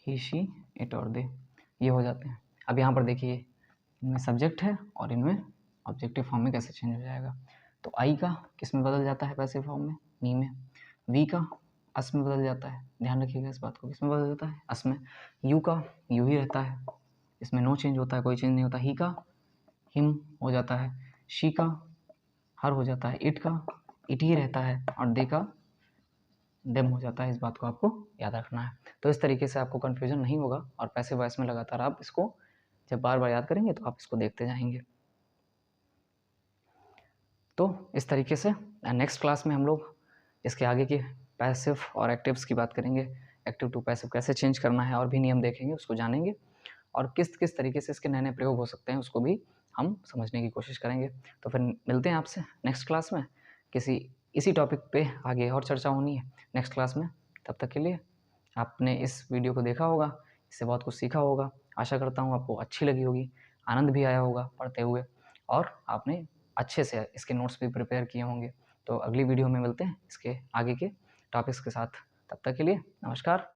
ही, शी, इट और दे, ये हो जाते हैं। अब यहाँ पर देखिए, इनमें सब्जेक्ट है और इनमें ऑब्जेक्टिव फॉर्म में कैसे चेंज हो जाएगा। तो आई का किस में बदल जाता है, पैसिव फॉर्म में, मी में। वी का अस में बदल जाता है, ध्यान रखिएगा इस बात को, किस में बदल जाता है, अस में। यू का यू ही रहता है, इसमें नो चेंज होता है, कोई चेंज नहीं होता। ही का हिम हो जाता है, शी का हर हो जाता है, इट का इट ही रहता है, और दे का देम हो जाता है। इस बात को आपको याद रखना है। तो इस तरीके से आपको कन्फ्यूजन नहीं होगा, और पैसिव वॉइस में लगातार आप इसको जब बार बार याद करेंगे तो आप इसको देखते जाएंगे। तो इस तरीके से नेक्स्ट क्लास में हम लोग इसके आगे के पैसिव और एक्टिव्स की बात करेंगे, एक्टिव टू पैसिव कैसे चेंज करना है, और भी नियम देखेंगे, उसको जानेंगे, और किस किस तरीके से इसके नए नए प्रयोग हो सकते हैं उसको भी हम समझने की कोशिश करेंगे। तो फिर मिलते हैं आपसे नेक्स्ट क्लास में, किसी इसी टॉपिक पे आगे और चर्चा होनी है नेक्स्ट क्लास में। तब तक के लिए आपने इस वीडियो को देखा होगा, इससे बहुत कुछ सीखा होगा, आशा करता हूँ आपको अच्छी लगी होगी, आनंद भी आया होगा पढ़ते हुए, और आपने अच्छे से इसके नोट्स भी प्रिपेयर किए होंगे। तो अगली वीडियो में मिलते हैं इसके आगे के टॉपिक्स के साथ। तब तक के लिए नमस्कार।